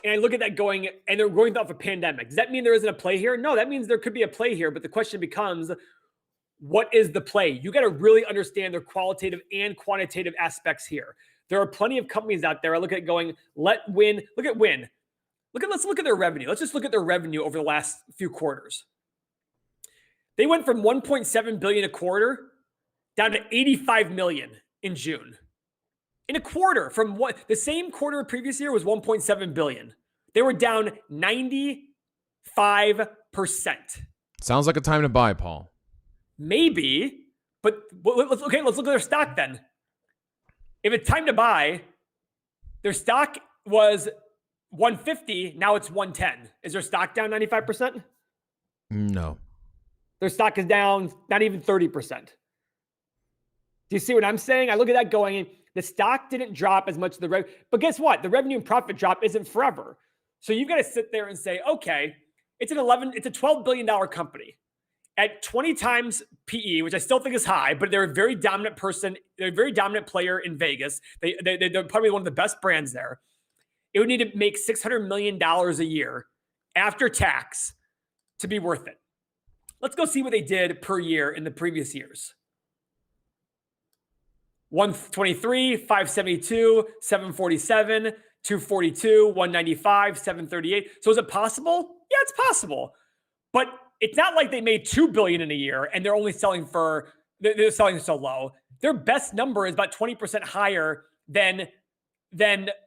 And I look at that going, and they're going off a pandemic. Does that mean there isn't a play here? No, that means there could be a play here. But the question becomes, what is the play? You got to really understand their qualitative and quantitative aspects here. There are plenty of companies out there. I look at going, look at Wynn. Let's look at their revenue. Let's just look at their revenue over the last few quarters. They went from 1.7 billion a quarter down to 85 million in June. In a quarter, from what the same quarter of previous year was 1.7 billion. They were down 95%. Sounds like a time to buy, Paul. Maybe, but let's look at their stock then. If it's time to buy, their stock was 150, now it's 110. Is their stock down 95%? No. Their stock is down not even 30%. Do you see what I'm saying? I look at that going, the stock didn't drop as much as the revenue. But guess what? The revenue and profit drop isn't forever. So you've got to sit there and say, okay, it's a $12 billion company. At 20 times PE, which I still think is high, but they're a very dominant person. They're a very dominant player in Vegas. They're probably one of the best brands there. It would need to make $600 million a year after tax to be worth it. Let's go see what they did per year in the previous years. 123, 572, 747, 242, 195, 738. So is it possible? Yeah, it's possible. But it's not like they made $2 billion in a year and they're only selling they're selling so low. Their best number is about 20% higher than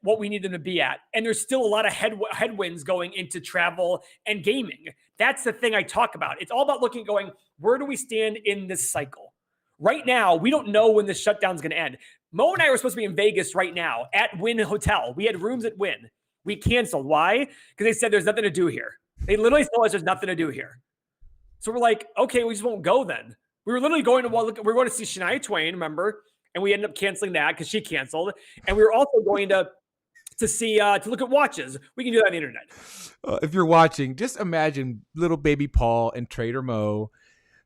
what we need them to be at. And there's still a lot of headwinds going into travel and gaming. That's the thing I talk about. It's all about going, where do we stand in this cycle? Right now, we don't know when this shutdown's going to end. Mo and I were supposed to be in Vegas right now at Wynn Hotel. We had rooms at Wynn. We canceled. Why? Because they said there's nothing to do here. They literally told us there's nothing to do here. So we're like, okay, we just won't go then. We were literally going to see Shania Twain, remember? And we ended up canceling that because she canceled. And we were also going to look at watches. We can do that on the internet. If you're watching, just imagine little baby Paul and Trader Mo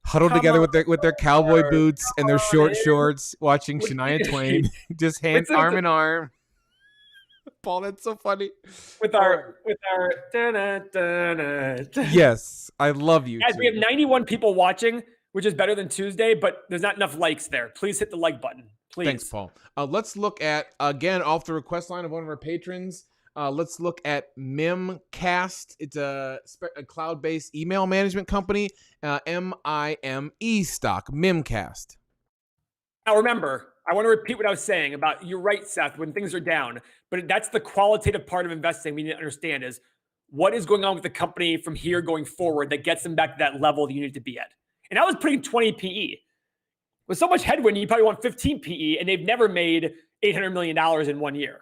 huddled together with their cowboy boots and their short shorts, watching Shania Twain, just arm in arm. Paul, that's so funny. With our yes, I love you. Guys, we have 91 people watching, which is better than Tuesday, but there's not enough likes there. Please hit the like button. Please. Thanks, Paul. Let's look at, again, off the request line of one of our patrons. Let's look at Mimecast. It's a cloud-based email management company, MIME stock, Mimecast. Now, remember, I want to repeat what I was saying about, you're right, Seth, when things are down, but that's the qualitative part of investing we need to understand is what is going on with the company from here going forward that gets them back to that level that you need to be at. And I was putting 20 PE. With so much headwind, you probably want 15 PE, and they've never made $800 million in 1 year.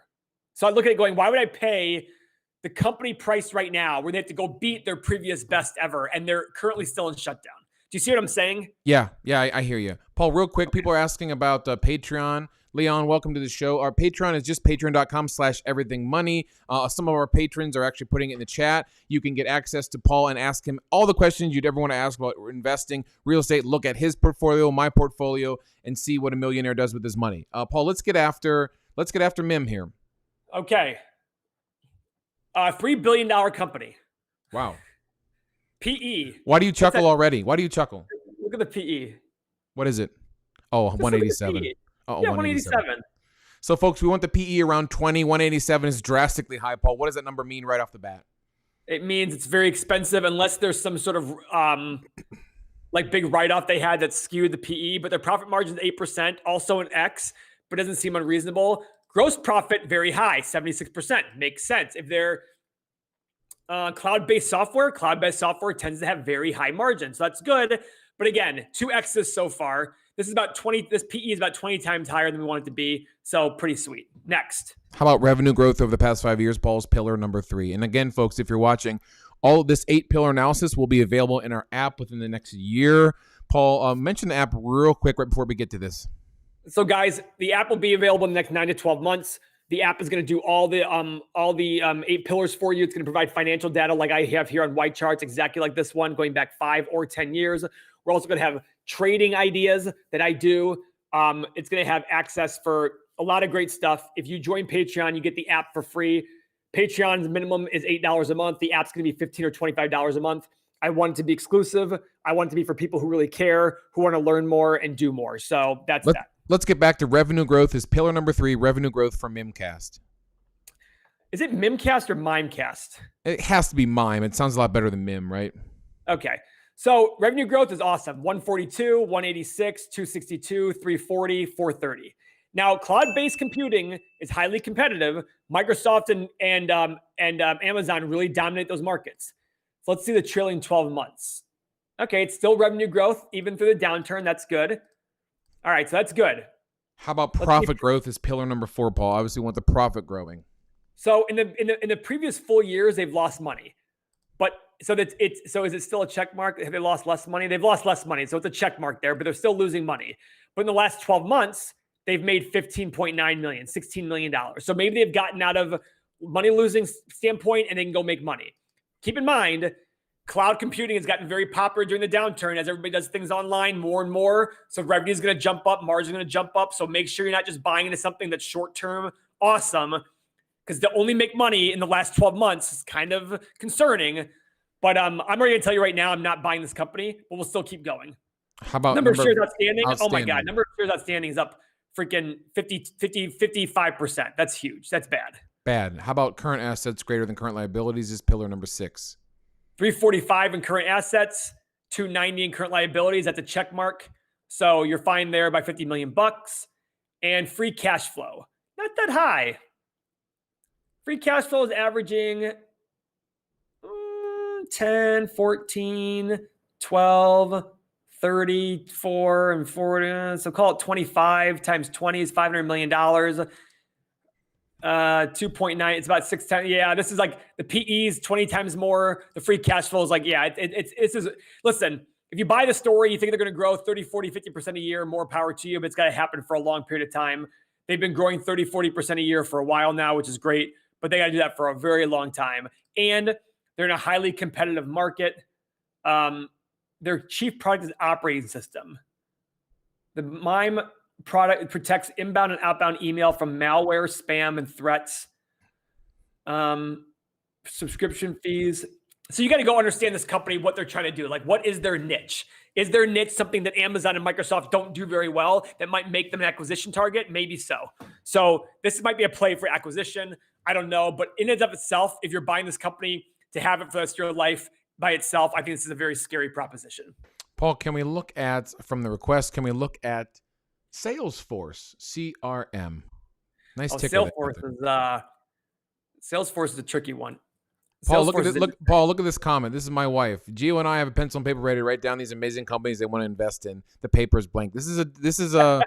So I look at it going, why would I pay the company price right now where they have to go beat their previous best ever, and they're currently still in shutdown? Do you see what I'm saying? Yeah, I hear you. Paul, real quick, people are asking about Patreon. Leon, welcome to the show. Our Patreon is just patreon.com/everythingmoney. Some of our patrons are actually putting it in the chat. You can get access to Paul and ask him all the questions you'd ever want to ask about investing, real estate, look at his portfolio, my portfolio, and see what a millionaire does with his money. Paul, let's get after Mim here. Okay. $3 billion company. Wow. PE. Why do you chuckle already? Why do you chuckle? Look at the PE. What is it? Oh, Just look at the 187. PE. Oh, Yeah, 187. 187. So, folks, we want the PE around 20. 187 is drastically high, Paul. What does that number mean right off the bat? It means it's very expensive unless there's some sort of like big write-off they had that skewed the PE, but their profit margin is 8%, also an X, but doesn't seem unreasonable. Gross profit, very high, 76%. Makes sense. If they're cloud-based software tends to have very high margins. So that's good. But again, 2Xs so far. This PE is about 20 times higher than we want it to be. So pretty sweet. Next. How about revenue growth over the past 5 years? Paul's pillar number 3. And again, folks, if you're watching, all of this 8-pillar analysis will be available in our app within the next year. Paul, mention the app real quick right before we get to this. So guys, the app will be available in the next 9 to 12 months. The app is going to do all the 8 pillars for you. It's going to provide financial data like I have here on white charts, exactly like this one, going back 5 or 10 years. We're also going to have trading ideas that I do. It's going to have access for a lot of great stuff. If you join Patreon, you get the app for free. Patreon's minimum is $8 a month. The app's going to be $15 or $25 a month. I want it to be exclusive. I want it to be for people who really care, who want to learn more and do more. So that's that. Let's get back to revenue growth. Is pillar number 3, revenue growth from Mimecast. Is it Mimecast or Mimecast? It has to be MIME. It sounds a lot better than Mim, right? Okay. So revenue growth is awesome. 142, 186, 262, 340, 430. Now, cloud-based computing is highly competitive. Microsoft and Amazon really dominate those markets. So let's see the trailing 12 months. Okay, it's still revenue growth, even through the downturn. That's good. All right, so that's good. How about profit growth is pillar number 4, Paul? Obviously, we want the profit growing. So in the previous full years, they've lost money. But so is it still a check mark? Have they lost less money? They've lost less money, so it's a check mark there, but they're still losing money. But in the last 12 months, they've made $15.9 million, $16 million. So maybe they've gotten out of money losing standpoint and they can go make money. Keep in mind, cloud computing has gotten very popular during the downturn as everybody does things online more and more. So revenue is going to jump up, margin is going to jump up. So make sure you're not just buying into something that's short-term awesome, because to only make money in the last 12 months is kind of concerning. But I'm already going to tell you right now, I'm not buying this company, but we'll still keep going. How about number of shares outstanding? Oh my God. Number of shares outstanding is up freaking 55%. That's huge. That's bad. Bad. How about current assets greater than current liabilities is pillar number 6. 345 in current assets, 290 in current liabilities. That's a check mark. So you're fine there by $50 million. And free cash flow, not that high. Free cash flow is averaging 10, 14, 12, 34, and 40. So call it 25 times 20 is $500 million. 2.9, it's about 6 times. Yeah, this is like the PE's 20 times more. The free cash flow is like, yeah, listen, if you buy the story, you think they're going to grow 30, 40, 50% a year, more power to you, but it's got to happen for a long period of time. They've been growing 30, 40% a year for a while now, which is great, but they got to do that for a very long time. And they're in a highly competitive market. Their chief product is operating system. The MIME product protects inbound and outbound email from malware, spam, and threats. Subscription fees. So you got to go understand this company, what they're trying to do. Like, what is their niche? Is their niche something that Amazon and Microsoft don't do very well that might make them an acquisition target? Maybe so. So this might be a play for acquisition. I don't know. But in and of itself, if you're buying this company to have it for the rest of your life by itself, I think this is a very scary proposition. Paul, can we look at, from the request, can we look at Salesforce, CRM? Nice ticker. Salesforce is a tricky one. Paul, look at this comment. This is my wife. Gio and I have a pencil and paper ready to write down these amazing companies they want to invest in. The paper is blank. This is a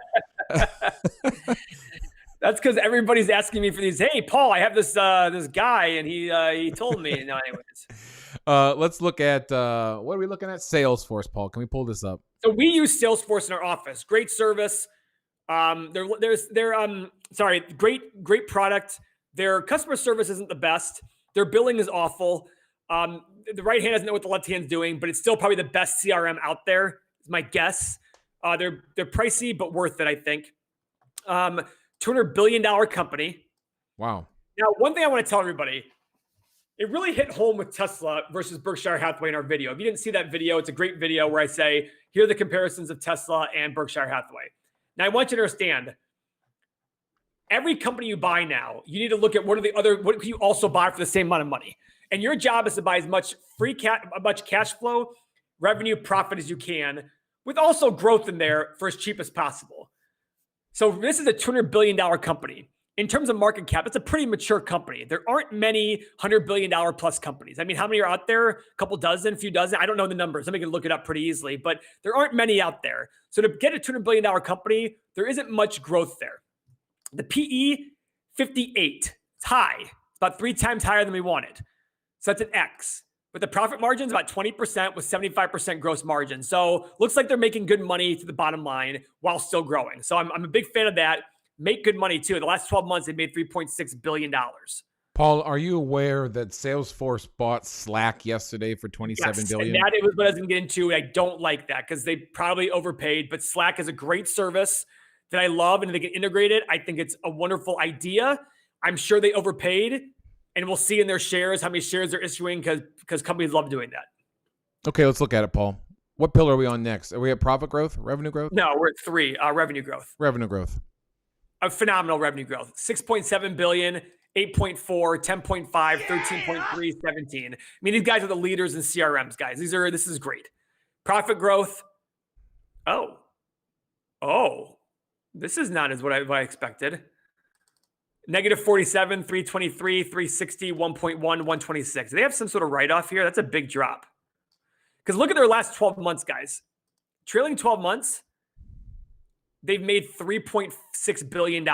That's because everybody's asking me for these. Hey, Paul, I have this guy, and he told me. No, anyways. Let's look at what are we looking at? Salesforce, Paul. Can we pull this up? So we use Salesforce in our office. Great service. Great product. Their customer service isn't the best. Their billing is awful. The right hand doesn't know what the left hand's doing, but it's still probably the best CRM out there. Is my guess. They're pricey but worth it, I think. $200 billion company. Wow. Now, one thing I want to tell everybody, it really hit home with Tesla versus Berkshire Hathaway in our video. If you didn't see that video, it's a great video where I say, here are the comparisons of Tesla and Berkshire Hathaway. Now, I want you to understand, every company you buy now, you need to look at what can you also buy for the same amount of money? And your job is to buy as much cash flow, revenue, profit as you can, with also growth in there for as cheap as possible. So this is a $200 billion company. In terms of market cap, it's a pretty mature company. There aren't many $100 billion plus companies. I mean, how many are out there? A couple dozen, a few dozen? I don't know the numbers. I'm going to look it up pretty easily, but there aren't many out there. So to get a $200 billion company, there isn't much growth there. The PE, 58. It's high. It's about 3 times higher than we wanted. So that's an X. But the profit margin is about 20% with 75% gross margin. So looks like they're making good money to the bottom line while still growing. So I'm a big fan of that. Make good money too. The last 12 months, they made $3.6 billion. Paul, are you aware that Salesforce bought Slack yesterday for $27 billion? And that was what I was going to get into. I don't like that because they probably overpaid, but Slack is a great service that I love and they can integrate it. I think it's a wonderful idea. I'm sure they overpaid, and we'll see in their shares how many shares they're issuing because companies love doing that. Okay, let's look at it, Paul. What pillar are we on next? Are we at profit growth, revenue growth? No, we're at 3, revenue growth. Revenue growth. A phenomenal revenue growth. 6.7 billion, 8.4, 10.5, 13.3, 17. I mean, these guys are the leaders in CRMs, guys. This is great. Profit growth. Oh, this is not as what I expected. Negative 47, 323, 360, 1.1, 126. Do they have some sort of write-off here? That's a big drop. Because look at their last 12 months, guys. Trailing 12 months, they've made $3.6 billion.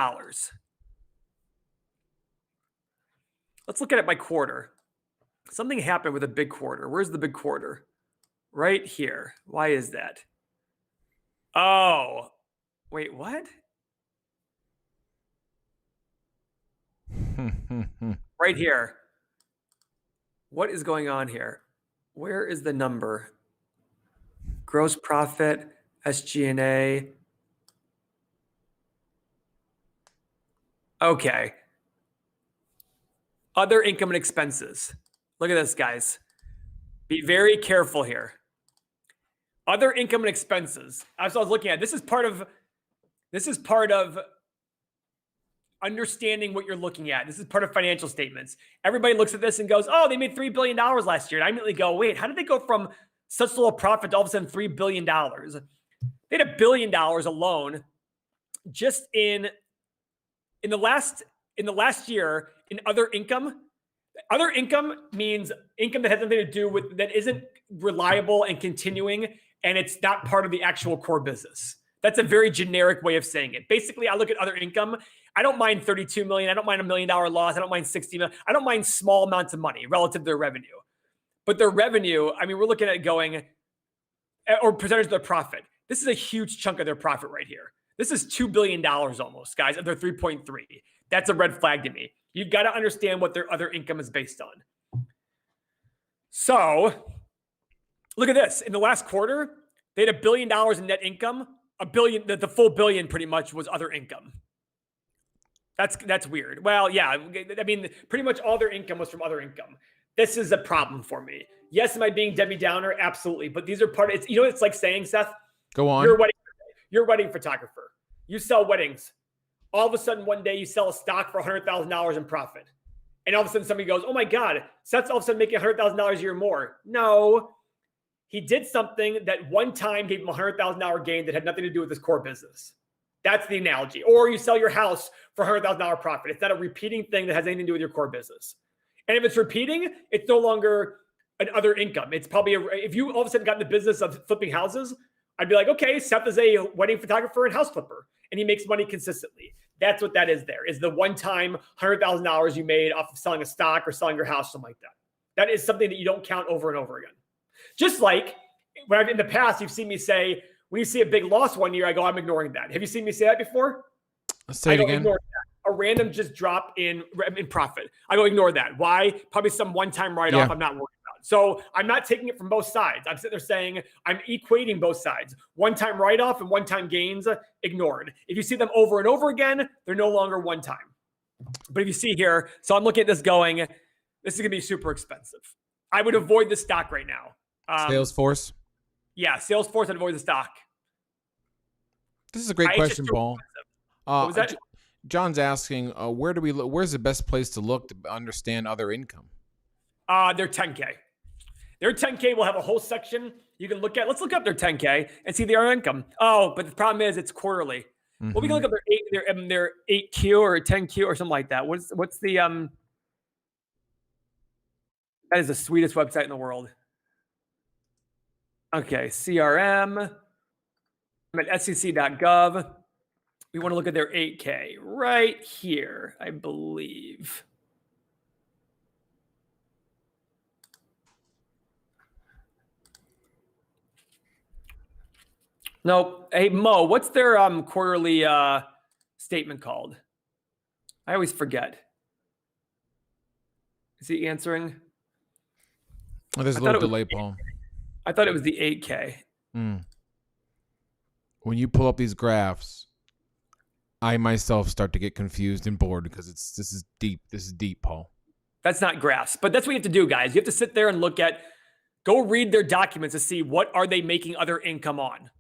Let's look at it by quarter. Something happened with a big quarter. Where's the big quarter? Right here. Why is that? Oh, wait, what? Right here. What is going on here? Where is the number? Gross profit, SG&A. Okay. Other income and expenses. Look at this, guys. Be very careful here. Other income and expenses. As I was looking at, this is part of understanding what you're looking at. This is part of financial statements. Everybody looks at this and goes, oh, they made $3 billion last year. And I immediately go, wait, how did they go from such little profit to all of a sudden $3 billion? They had $1 billion alone just in the last year in other income. Other income means income that has nothing to do with, that isn't reliable and continuing, and it's not part of the actual core business. That's a very generic way of saying it. Basically, I look at other income. I don't mind 32 million. I don't mind $1 million loss. I don't mind 60 million. I don't mind small amounts of money relative to their revenue. But their revenue, I mean, we're looking at going, or percentage of their profit. This is a huge chunk of their profit right here. This is $2 billion almost, guys, of their 3.3. That's a red flag to me. You've got to understand what their other income is based on. So look at this. In the last quarter, they had $1 billion in net income. $1 billion, the full billion pretty much was other income. That's weird. Well, yeah, I mean, pretty much all their income was from other income. This is a problem for me. Yes, am I being Debbie Downer? Absolutely. But these are part of it. You know what it's like saying, Seth? Go on. You're a wedding photographer. You sell weddings. All of a sudden, one day you sell a stock for $100,000 in profit. And all of a sudden somebody goes, oh my God, Seth's all of a sudden making $100,000 a year more. No, he did something that one time gave him a $100,000 gain that had nothing to do with his core business. That's the analogy. Or you sell your house for $100,000 profit. It's not a repeating thing that has anything to do with your core business. And if it's repeating, it's no longer an other income. It's probably, if you all of a sudden got in the business of flipping houses, I'd be like, okay, Seth is a wedding photographer and house flipper, and he makes money consistently. That's what that is there, is the one-time $100,000 you made off of selling a stock or selling your house, something like that. That is something that you don't count over and over again. Just like when in the past, you've seen me say, when you see a big loss one year, I go, I'm ignoring that. Have you seen me say that before? Say it again. Ignore that. A random just drop in profit. I go, ignore that. Why? Probably some one-time write-off I'm not worried about. So I'm not taking it from both sides. I'm sitting there saying I'm equating both sides. One-time write-off and one-time gains, ignored. If you see them over and over again, they're no longer one-time. But if you see here, so I'm looking at this going, this is going to be super expensive. I would avoid the stock right now. Salesforce? Yeah, Salesforce, I'd avoid the stock. This is a great question, Paul. What was that? John's asking, where's the best place to look to understand other income? Their 10K. Their 10K will have a whole section you can look at. Let's look up their 10K and see their income. Oh, but the problem is it's quarterly. Mm-hmm. Well, we can look up their 8Q or 10Q or something like that. What's the that is the sweetest website in the world. Okay, CRM. I'm at sec.gov. We want to look at their 8K right here, I believe. Nope. Hey, Mo, what's their quarterly statement called? I always forget. Is he answering? Oh, there's a little delay, Paul. I thought it was the 8K. When you pull up these graphs, I myself start to get confused and bored because this is deep. This is deep, Paul. That's not graphs, but that's what you have to do, guys. You have to sit there and go read their documents to see what are they making other income on.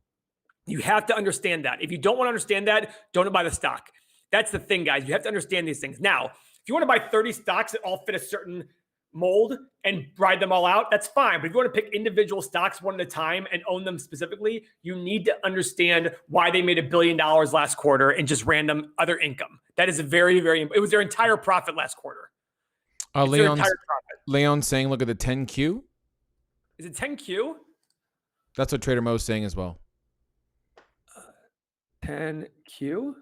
You have to understand that. If you don't want to understand that, don't buy the stock. That's the thing, guys. You have to understand these things. Now, if you want to buy 30 stocks that all fit a certain mold and ride them all out, that's fine. But if you want to pick individual stocks one at a time and own them specifically, you need to understand why they made $1 billion last quarter and just random other income. That is a very, very, it was their entire profit last quarter. Leon's saying, look at the 10Q. Is it 10Q? That's what Trader Mo's saying as well. 10Q.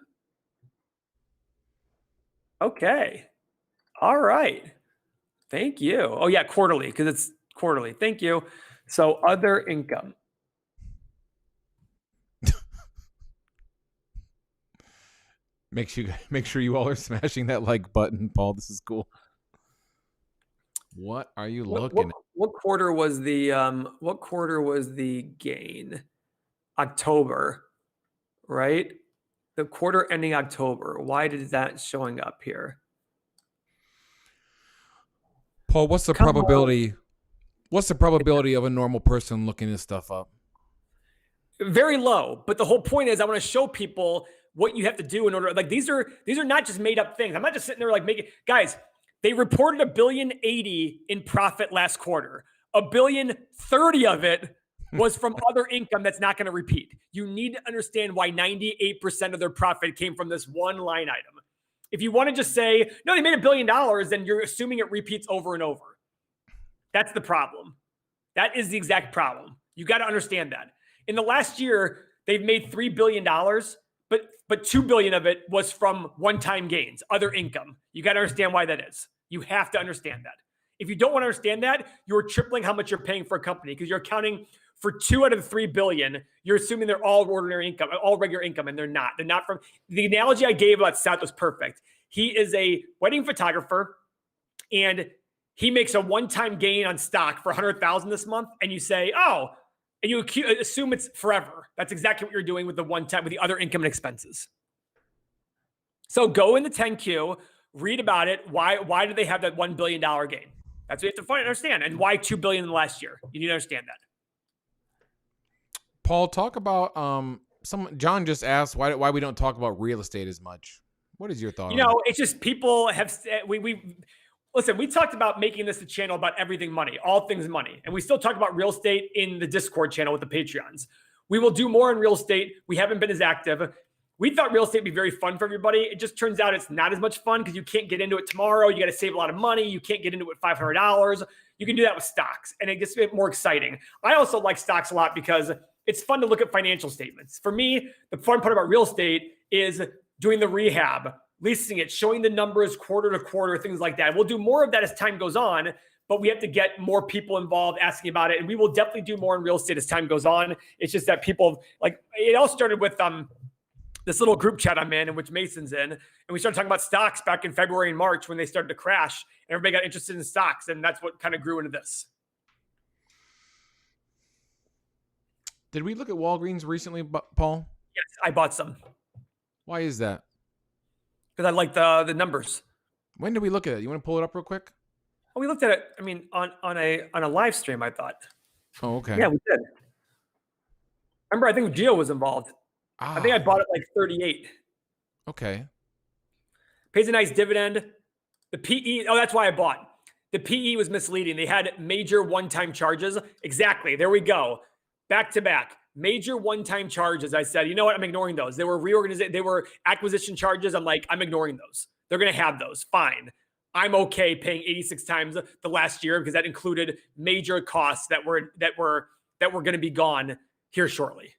Okay. All right. Thank you. Oh, yeah, quarterly, because it's quarterly. Thank you. So other income. Make sure you all are smashing that like button, Paul. This is cool. What are you looking at? What quarter was the gain? October, right? The quarter ending October. Why is that showing up here? Paul, what's the probability? What's the probability of a normal person looking this stuff up? Very low. But the whole point is I want to show people what you have to do in order. Like these are not just made up things. I'm not just sitting there like making guys. They reported $1.080 billion in profit last quarter. $1.030 billion of it was from other income that's not going to repeat. You need to understand why 98% of their profit came from this one line item. If you want to just say, no, they made $1 billion, then you're assuming it repeats over and over. That's the problem. That is the exact problem. You got to understand that. In the last year, they've made $3 billion, but $2 billion of it was from one-time gains, other income. You got to understand why that is. You have to understand that. If you don't want to understand that, you're tripling how much you're paying for a company because you're accounting for 2 out of the $3 billion. You're assuming they're all ordinary income, all regular income, and they're not. They're not from the analogy I gave about Seth was perfect. He is a wedding photographer, and he makes a one-time gain on stock for $100,000 this month, and you say, oh, and you assume it's forever. That's exactly what you're doing with the one-time with the other income and expenses. So go in the 10Q, read about it. Why do they have that $1 billion gain? That's what you have to understand, and why $2 billion in the last year. You need to understand that. Paul, talk about John just asked why we don't talk about real estate as much. What is your thought? It's just people have listen. We talked about making this a channel about everything money, all things money, and we still talk about real estate in the Discord channel with the Patreons. We will do more in real estate. We haven't been as active. We thought real estate would be very fun for everybody. It just turns out it's not as much fun because you can't get into it tomorrow. You got to save a lot of money. You can't get into it with $500. You can do that with stocks, and it gets a bit more exciting. I also like stocks a lot because it's fun to look at financial statements. For me, the fun part about real estate is doing the rehab, leasing it, showing the numbers quarter to quarter, things like that. We'll do more of that as time goes on, but we have to get more people involved asking about it. And we will definitely do more in real estate as time goes on. It's just that people, like, it all started with this little group chat I'm in which Mason's in. And we started talking about stocks back in February and March when they started to crash. And everybody got interested in stocks. And that's what kind of grew into this. Did we look at Walgreens recently, Paul? Yes, I bought some. Why is that? Because I like the numbers. When did we look at it? You want to pull it up real quick? Oh, we looked at it. I mean, on a live stream, I thought. Oh, okay. Yeah, we did. Remember, I think Gio was involved. I think I bought it like 38. Okay. Pays a nice dividend. The PE, oh, that's why I bought. The PE was misleading. They had major one-time charges. Exactly. There we go. Back to back. Major one-time charges. I said, you know what? I'm ignoring those. They were reorganization. They were acquisition charges. I'm like, I'm ignoring those. They're going to have those. Fine. I'm okay paying 86 times the last year because that included major costs that were going to be gone here shortly.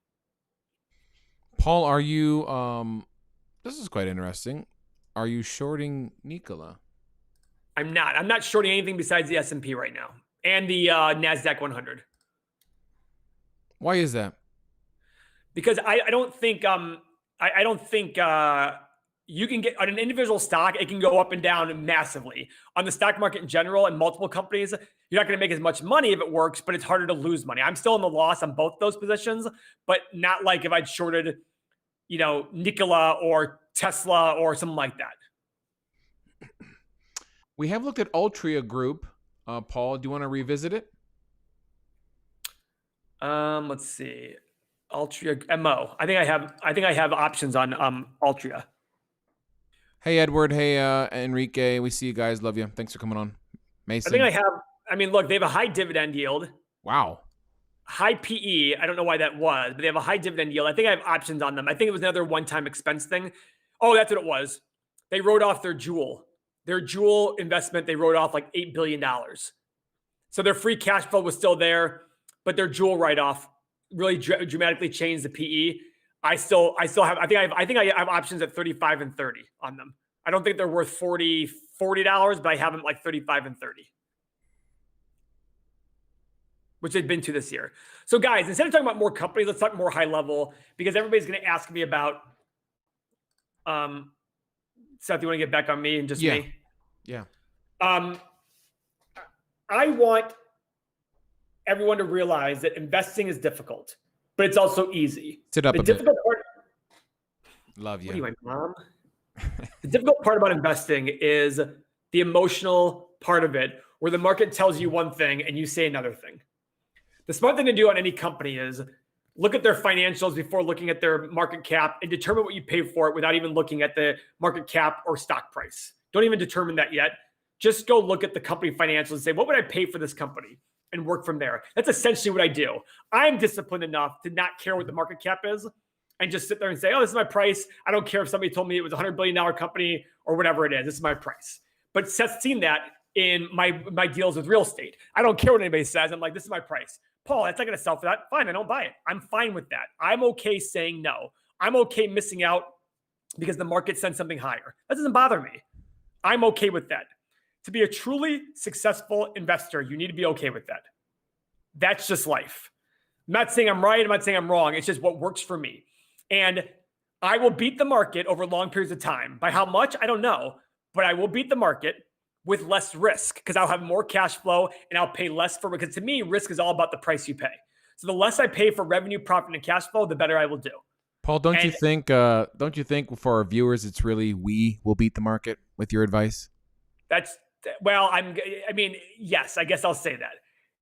Paul, are you this is quite interesting. Are you shorting Nikola? I'm not. I'm not shorting anything besides the S&P right now and the NASDAQ 100. Why is that? Because I don't think you can get on an individual stock, it can go up and down massively. On the stock market in general and multiple companies, you're not going to make as much money if it works, but it's harder to lose money. I'm still in the loss on both those positions, but not like if I'd shorted, Nikola or Tesla or something like that. We have looked at Altria Group. Paul, do you want to revisit it? Let's see. Altria MO. I think I have options on Altria. Hey Edward, hey Enrique, we see you guys. Love you. Thanks for coming on. Mason. Look, they have a high dividend yield. Wow. High PE. I don't know why that was, but they have a high dividend yield. I think I have options on them. I think it was another one-time expense thing. Oh, that's what it was. They wrote off their Juul. Their Juul investment, they wrote off like $8 billion. So their free cash flow was still there, but their Juul write-off really dramatically changed the PE. I have options at 35 and 30 on them. I don't think they're worth $40, but I have them like 35 and 30. Which they've been to this year. So guys, instead of talking about more companies, let's talk more high level because everybody's going to ask me about, Seth, you want to get back on me and just me? Yeah. I want everyone to realize that investing is difficult, but it's also easy. Sit up the a difficult bit. Part, Love you. What are you, my mom? The difficult part about investing is the emotional part of it where the market tells you one thing and you say another thing. The smart thing to do on any company is look at their financials before looking at their market cap and determine what you pay for it without even looking at the market cap or stock price. Don't even determine that yet. Just go look at the company financials and say, what would I pay for this company? And work from there. That's essentially what I do. I'm disciplined enough to not care what the market cap is and just sit there and say, oh, this is my price. I don't care if somebody told me it was a $100 billion company or whatever it is. This is my price. But Seth's seen that in my deals with real estate. I don't care what anybody says. I'm like, this is my price. Paul, that's not going to sell for that. Fine, I don't buy it. I'm fine with that. I'm okay saying no. I'm okay missing out because the market sends something higher. That doesn't bother me. I'm okay with that. To be a truly successful investor, you need to be okay with that. That's just life. I'm not saying I'm right. I'm not saying I'm wrong. It's just what works for me. And I will beat the market over long periods of time. By how much? I don't know. But I will beat the market with less risk because I'll have more cash flow and I'll pay less for it. Because to me, risk is all about the price you pay. So the less I pay for revenue, profit, and cash flow, the better I will do. Paul, don't you think for our viewers, it's really we will beat the market with your advice? Yes, I guess I'll say that.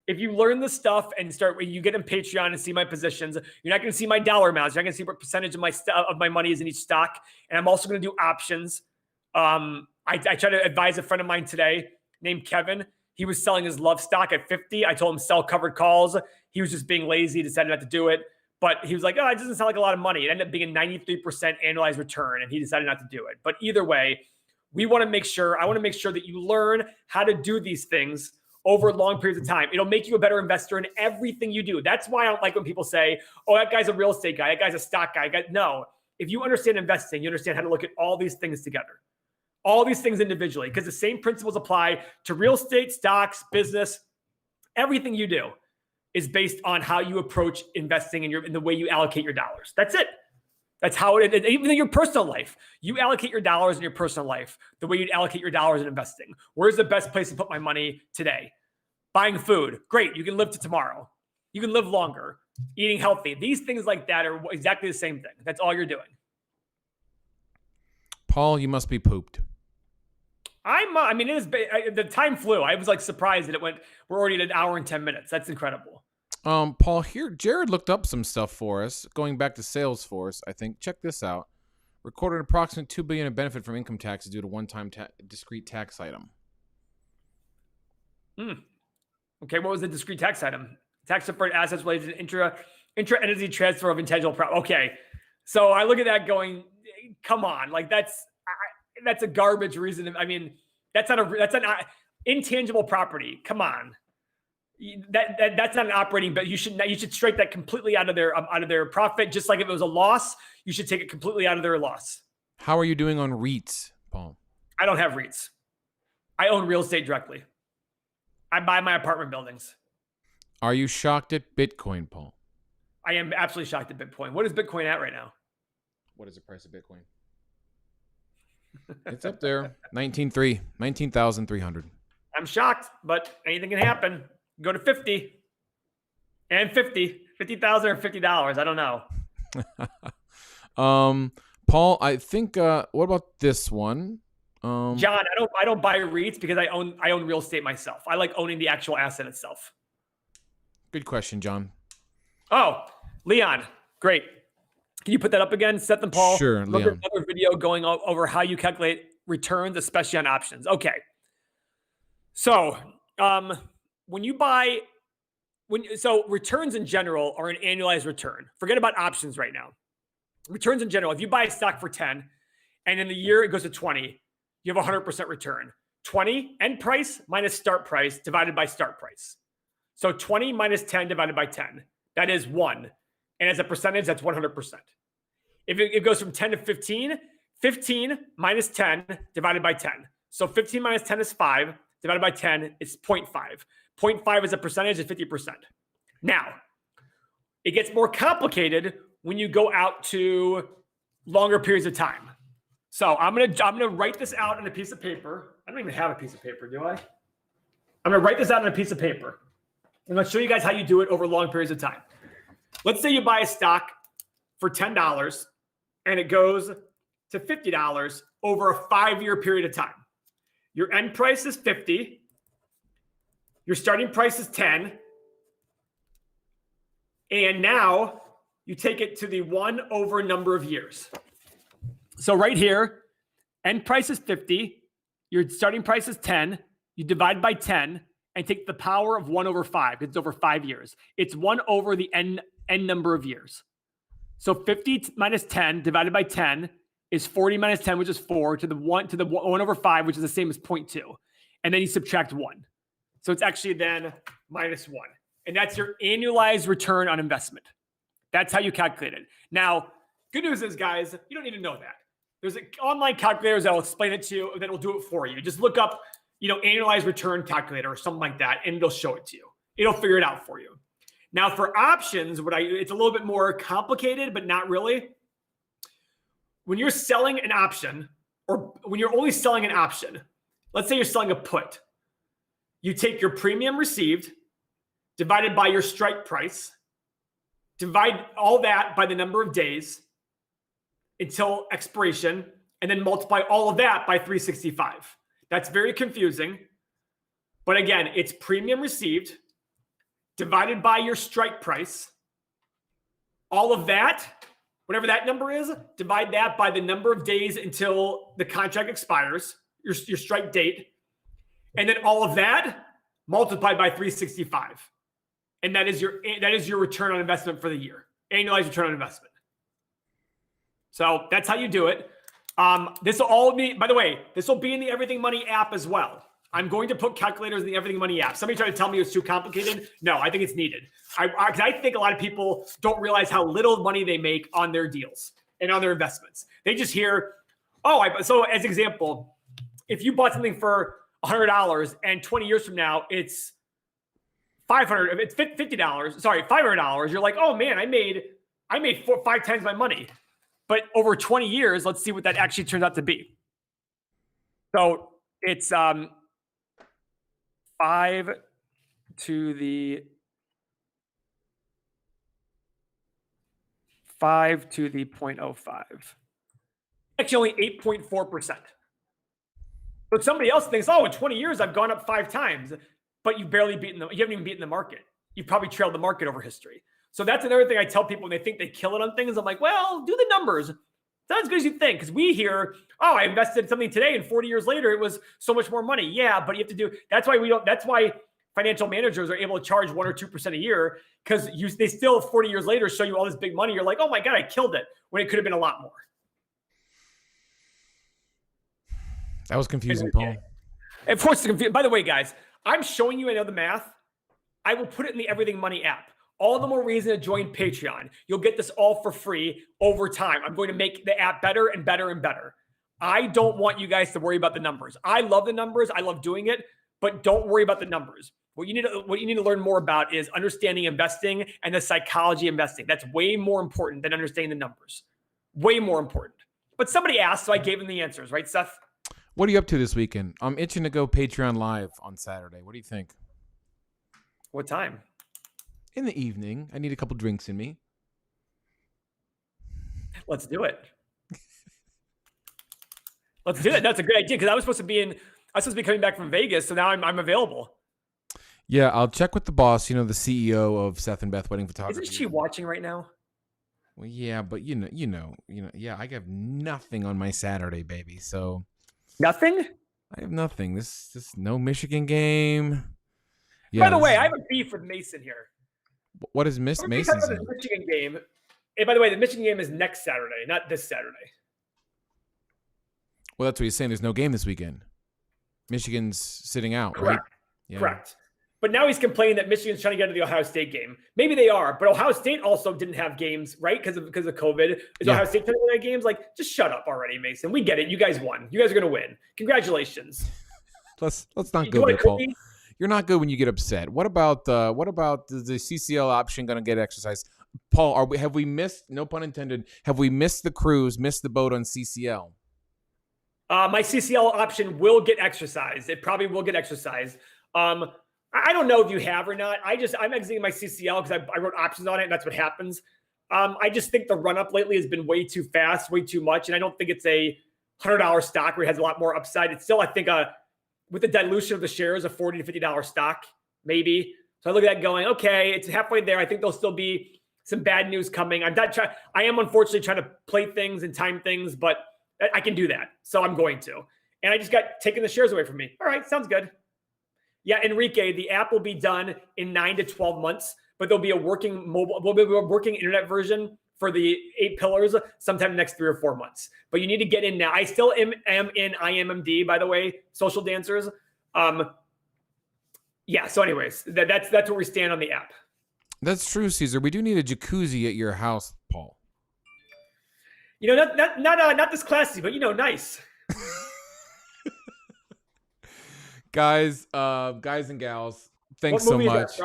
If you learn the stuff and you get in Patreon and see my positions, you're not going to see my dollar amounts. You're not going to see what percentage of my money is in each stock. And I'm also going to do options. I tried to advise a friend of mine today named Kevin. He was selling his love stock at 50. I told him sell covered calls. He was just being lazy, decided not to do it. But he was like, oh, it doesn't sound like a lot of money. It ended up being a 93% annualized return, and he decided not to do it. But either way, I want to make sure that you learn how to do these things over long periods of time. It'll make you a better investor in everything you do. That's why I don't like when people say, oh, that guy's a real estate guy. That guy's a stock guy. No, if you understand investing, you understand how to look at all these things together, all these things individually, because the same principles apply to real estate, stocks, business. Everything you do is based on how you approach investing in the way you allocate your dollars. That's it. That's how it is. Even in your personal life, you allocate your dollars in your personal life the way you'd allocate your dollars in investing. Where's the best place to put my money today? Buying food. Great. You can live to tomorrow. You can live longer. Eating healthy. These things like that are exactly the same thing. That's all you're doing. Paul, you must be pooped. The time flew. I was like surprised that we're already at an hour and 10 minutes. That's incredible. Paul, here, Jared looked up some stuff for us, going back to Salesforce, I think. Check this out. Recorded approximate $2 billion in benefit from income taxes due to one-time discrete tax item. Okay, what was the discrete tax item? Tax deferred assets related to intra-entity transfer of intangible property. Okay, so I look at that going, come on, like that's a garbage reason. I mean, that's an intangible property. Come on. That's not an operating, but you should strike that completely out of their profit. Just like if it was a loss, you should take it completely out of their loss. How are you doing on REITs, Paul? I don't have REITs. I own real estate directly. I buy my apartment buildings. Are you shocked at Bitcoin, Paul? I am absolutely shocked at Bitcoin. What is Bitcoin at right now? What is the price of Bitcoin? It's up there, 19,300. I'm shocked, but anything can happen. Go to 50 and 50,000 or $50. I don't know. Paul, I think, what about this one? John, I don't buy REITs because I own real estate myself. I like owning the actual asset itself. Good question, John. Oh, Leon, great. Can you put that up again, Seth and Paul? Sure, Look Leon. at another video going over how you calculate returns, especially on options. Okay. So, so returns in general are an annualized return. Forget about options right now. Returns in general, if you buy a stock for 10 and in the year it goes to 20, you have 100% return. 20 end price minus start price divided by start price. So 20 minus 10 divided by 10, that is 1. And as a percentage, that's 100%. If it goes from 10 to 15, 15 minus 10 divided by 10. So 15 minus 10 is 5, divided by 10 is 0.5. 0.5 as a percentage is 50%. Now, it gets more complicated when you go out to longer periods of time. So I'm gonna write this out on a piece of paper. I don't even have a piece of paper, do I? I'm gonna write this out on a piece of paper. I'm gonna show you guys how you do it over long periods of time. Let's say you buy a stock for $10 and it goes to $50 over a 5-year period of time. Your end price is 50. Your starting price is 10. And now you take it to the 1 over number of years. So right here, end price is 50. Your starting price is 10. You divide by 10 and take the power of 1 over 5. It's over 5 years. It's 1 over the end number of years. So 50 minus 10 divided by 10 is 40 minus 10, which is 4, to the 1 over 5, which is the same as 0.2. And then you subtract 1. So it's actually then minus 1. And that's your annualized return on investment. That's how you calculate it. Now, good news is, guys, you don't need to know that. There's online calculators that will explain it to you, that will do it for you. Just look up, annualized return calculator or something like that, and it'll show it to you. It'll figure it out for you. Now, for options, it's a little bit more complicated, but not really. When you're selling an option, or when you're only selling an option, let's say you're selling a put, you take your premium received divided by your strike price, divide all that by the number of days until expiration, and then multiply all of that by 365. That's very confusing. But again, it's premium received divided by your strike price. All of that, whatever that number is, divide that by the number of days until the contract expires, your strike date. And then all of that multiplied by 365. And that is your return on investment for the year. Annualized return on investment. So that's how you do it. This will all be, by the way, this will be in the Everything Money app as well. I'm going to put calculators in the Everything Money app. Somebody tried to tell me it's too complicated. No, I think it's needed. I think a lot of people don't realize how little money they make on their deals and on their investments. They just hear, so as example, if you bought something for $100 and 20 years from now, it's $500, if it's $500, you're like, oh man, I made 5 times my money. But over 20 years, let's see what that actually turns out to be. So it's 5 to the 0.05. Actually only 8.4%. But somebody else thinks, in 20 years, I've gone up 5 times, but you haven't even beaten the market. you probably trailed the market over history. So that's another thing I tell people when they think they kill it on things. I'm like, well, do the numbers. It's not as good as you think. Because we hear, oh, I invested in something today and 40 years later, it was so much more money. Yeah, but you have to do, that's why financial managers are able to charge 1 or 2% a year, because they still 40 years later show you all this big money. You're like, oh my God, I killed it, when it could have been a lot more. That was confusing, Paul. Of course, it's confusing. By the way, guys, I'm showing you, I know the math. I will put it in the Everything Money app. All the more reason to join Patreon. You'll get this all for free over time. I'm going to make the app better and better and better. I don't want you guys to worry about the numbers. I love the numbers. I love doing it, but don't worry about the numbers. What you need to learn more about is understanding investing and the psychology of investing. That's way more important than understanding the numbers. Way more important. But somebody asked, so I gave them the answers, right, Seth? What are you up to this weekend? I'm itching to go Patreon live on Saturday. What do you think? What time? In the evening. I need a couple drinks in me. Let's do it. Let's do it. That's a good idea, because I was supposed to be coming back from Vegas, so now I'm available. Yeah, I'll check with the boss, the CEO of Seth and Beth Wedding Photography. Isn't she watching right now? Well, yeah, but yeah, I have nothing on my Saturday, baby. So nothing? I have nothing. This no Michigan game. Yeah, by the way, I have a beef with Mason here. What is Mason's the Michigan game? And by the way, the Michigan game is next Saturday, not this Saturday. Well, that's what he's saying. There's no game this weekend. Michigan's sitting out, Correct. Right? Yeah. Correct. But now he's complaining that Michigan's trying to get into the Ohio State game. Maybe they are, but Ohio State also didn't have games, right? Because of COVID. Is Ohio State trying to get games? Like, just shut up already, Mason. We get it. You guys won. You guys are going to win. Congratulations. Let's not go there, Paul. You're not good when you get upset. What about the CCL option going to get exercised? Paul, have we missed, no pun intended, have we missed the cruise, missed the boat on CCL? My CCL option will get exercised. It probably will get exercised. I don't know if you have or not. I'm exiting my CCL because I wrote options on it, and that's what happens. I just think the run-up lately has been way too fast, way too much, and I don't think it's a $100 stock where it has a lot more upside. It's still, I think, with the dilution of the shares, a $40 to $50 stock, maybe. So I look at that going, okay, it's halfway there. I think there'll still be some bad news coming. I am unfortunately trying to play things and time things, but I can do that. So I'm going to. And I just got taking the shares away from me. All right, sounds good. Yeah, Enrique, the app will be done in 9 to 12 months, but there'll be a working internet version for the 8 pillars sometime in the next 3 or 4 months. But you need to get in now. I still am in IMMD, by the way, Social Dancers. Yeah, so anyways, that's where we stand on the app. That's true, Caesar. We do need a jacuzzi at your house, Paul. Not this classy, but nice. Guys and gals, thanks so much.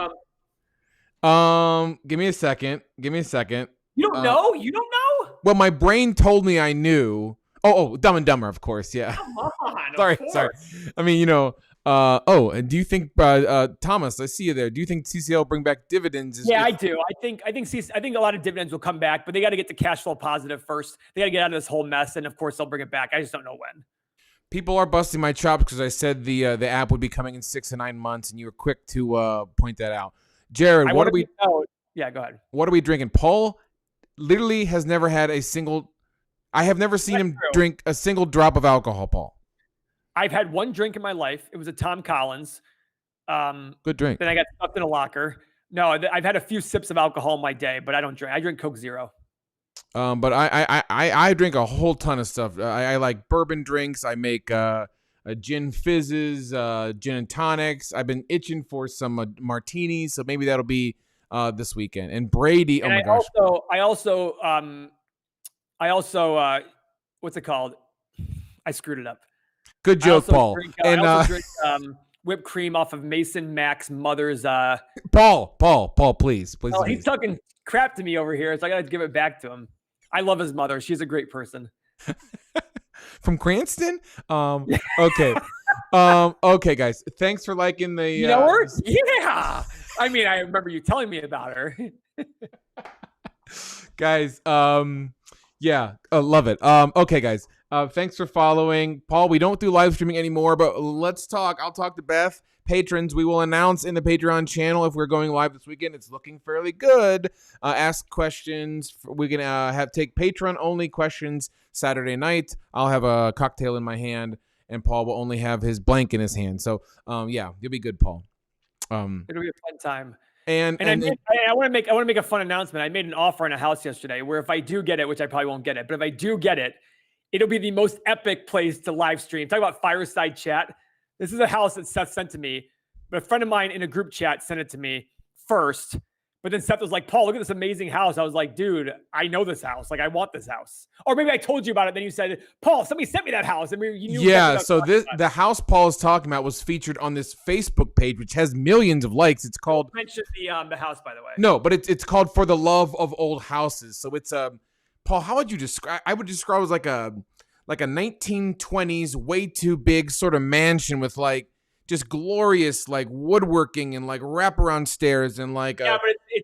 Give me a second. You don't know? You don't know? Well, my brain told me I knew. Oh, Dumb and Dumber, of course. Yeah. Come on. Sorry. I mean, and do you think, Thomas, I see you there. Do you think CCL will bring back dividends? Yeah, I do. I think a lot of dividends will come back, but they got to get to cash flow positive first. They got to get out of this whole mess, and of course they'll bring it back. I just don't know when. People are busting my chops because I said the app would be coming in 6 to 9 months, and you were quick to point that out. Jared, what are we? Yeah, go ahead. What are we drinking? Paul literally has never had a single. I have never seen him drink a single drop of alcohol, Paul. I've had one drink in my life. It was a Tom Collins. Good drink. Then I got stuffed in a locker. No, I've had a few sips of alcohol in my day, but I don't drink. I drink Coke Zero. But I drink a whole ton of stuff. I like bourbon drinks. I make a gin fizzes, gin and tonics. I've been itching for some martinis, so maybe that'll be this weekend. And Brady, and oh my gosh. I also what's it called? I screwed it up. Good joke, Paul. I also drink whipped cream off of Mason Mack's mother's. Paul, please. Oh, he's talking crap to me over here, so I got to give it back to him. I love his mother. She's a great person. From Cranston? Okay. Okay, guys. Thanks for liking the... You know her? Yeah. I mean, I remember you telling me about her. Guys, yeah. Love it. Okay, guys. Thanks for following. Paul, we don't do live streaming anymore, but let's talk. I'll talk to Beth. patrons, we will announce in the Patreon channel if we're going live this weekend. It's looking fairly good. Ask questions. We can take patron-only questions Saturday night. I'll have a cocktail in my hand, and Paul will only have his blank in his hand. So, yeah, you'll be good, Paul. It'll be a fun time. And I want to make a fun announcement. I made an offer on a house yesterday where if I do get it, which I probably won't get it, but if I do get it, it'll be the most epic place to live stream. Talk about fireside chat. This is a house that Seth sent to me. But a friend of mine in a group chat sent it to me first. But then Seth was like, Paul, look at this amazing house. I was like, dude, I know this house. Like, I want this house. Or maybe I told you about it. Then you said, Paul, somebody sent me that house. And you knew. Yeah, so the house Paul is talking about was featured on this Facebook page, which has millions of likes. It's called. Mention the house, by the way. No, but it's called For the Love of Old Houses. So it's Paul, how would you describe? I would describe it as like a 1920s, way too big sort of mansion with like just glorious like woodworking and like wraparound stairs and like but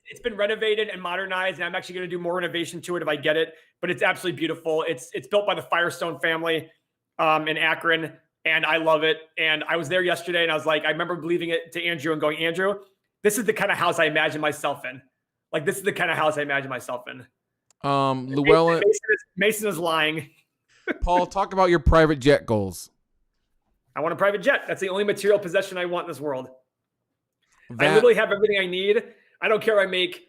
it's been renovated and modernized, and I'm actually going to do more renovation to it if I get it. But it's absolutely beautiful. It's built by the Firestone family in Akron, and I love it. And I was there yesterday, and I was like, I remember leaving it to Andrew and going, Andrew, this is the kind of house I imagine myself in. Like, this is the kind of house I imagine myself in. Llewellyn Mason is lying. Paul, talk about your private jet goals. I want a private jet. That's the only material possession I want in this world. I literally have everything I need. I don't care if I make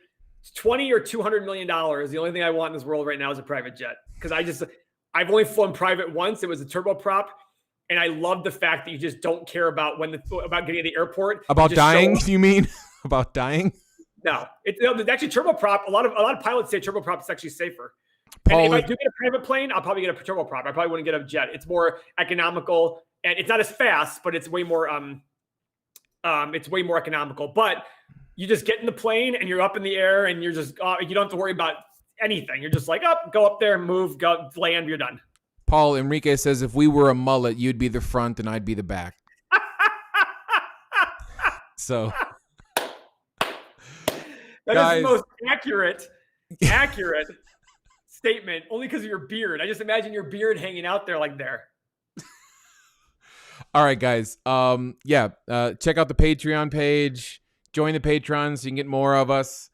$20 or $200 million. The only thing I want in this world right now is a private jet. Because I've only flown private once. It was a turboprop. And I love the fact that you just don't care about about getting to the airport. About dying, you mean? About dying? No. It's actually turboprop. A lot of pilots say turboprop is actually safer. Paul, and if I do get a private plane, I'll probably get a turboprop. I probably wouldn't get a jet. It's more economical, and it's not as fast, but it's way more economical. But you just get in the plane and you're up in the air, and you're just you don't have to worry about anything. You're just like, go up there, move, go land, you're done. Paul, Enrique says if we were a mullet, you'd be the front and I'd be the back. So that is the most accurate statement, only because of your beard. I just imagine your beard hanging out there like there. All right, guys. Check out the Patreon page. Join the Patrons so you can get more of us.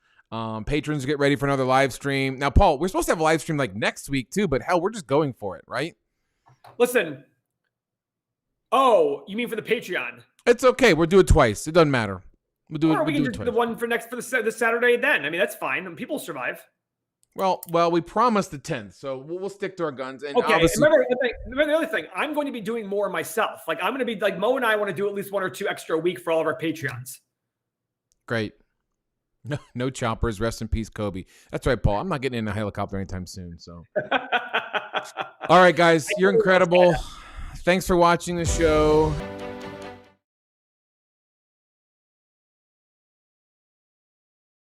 Patrons get ready for another live stream. Now, Paul, we're supposed to have a live stream like next week too, but hell, we're just going for it, right? Listen. Oh, you mean for the Patreon? It's okay. We'll do it twice. It doesn't matter. We'll do we can it do twice. The one for this Saturday then. I mean, that's fine. And people survive. Well, we promised the 10th, so we'll stick to our guns. And okay. Remember the other thing. I'm going to be doing more myself. Like, I'm going to be like Mo and I want to do at least 1 or 2 extra a week for all of our Patreons. Great. No choppers. Rest in peace, Kobe. That's right, Paul. I'm not getting in a helicopter anytime soon. So, all right, guys, you're incredible. Thanks for watching the show.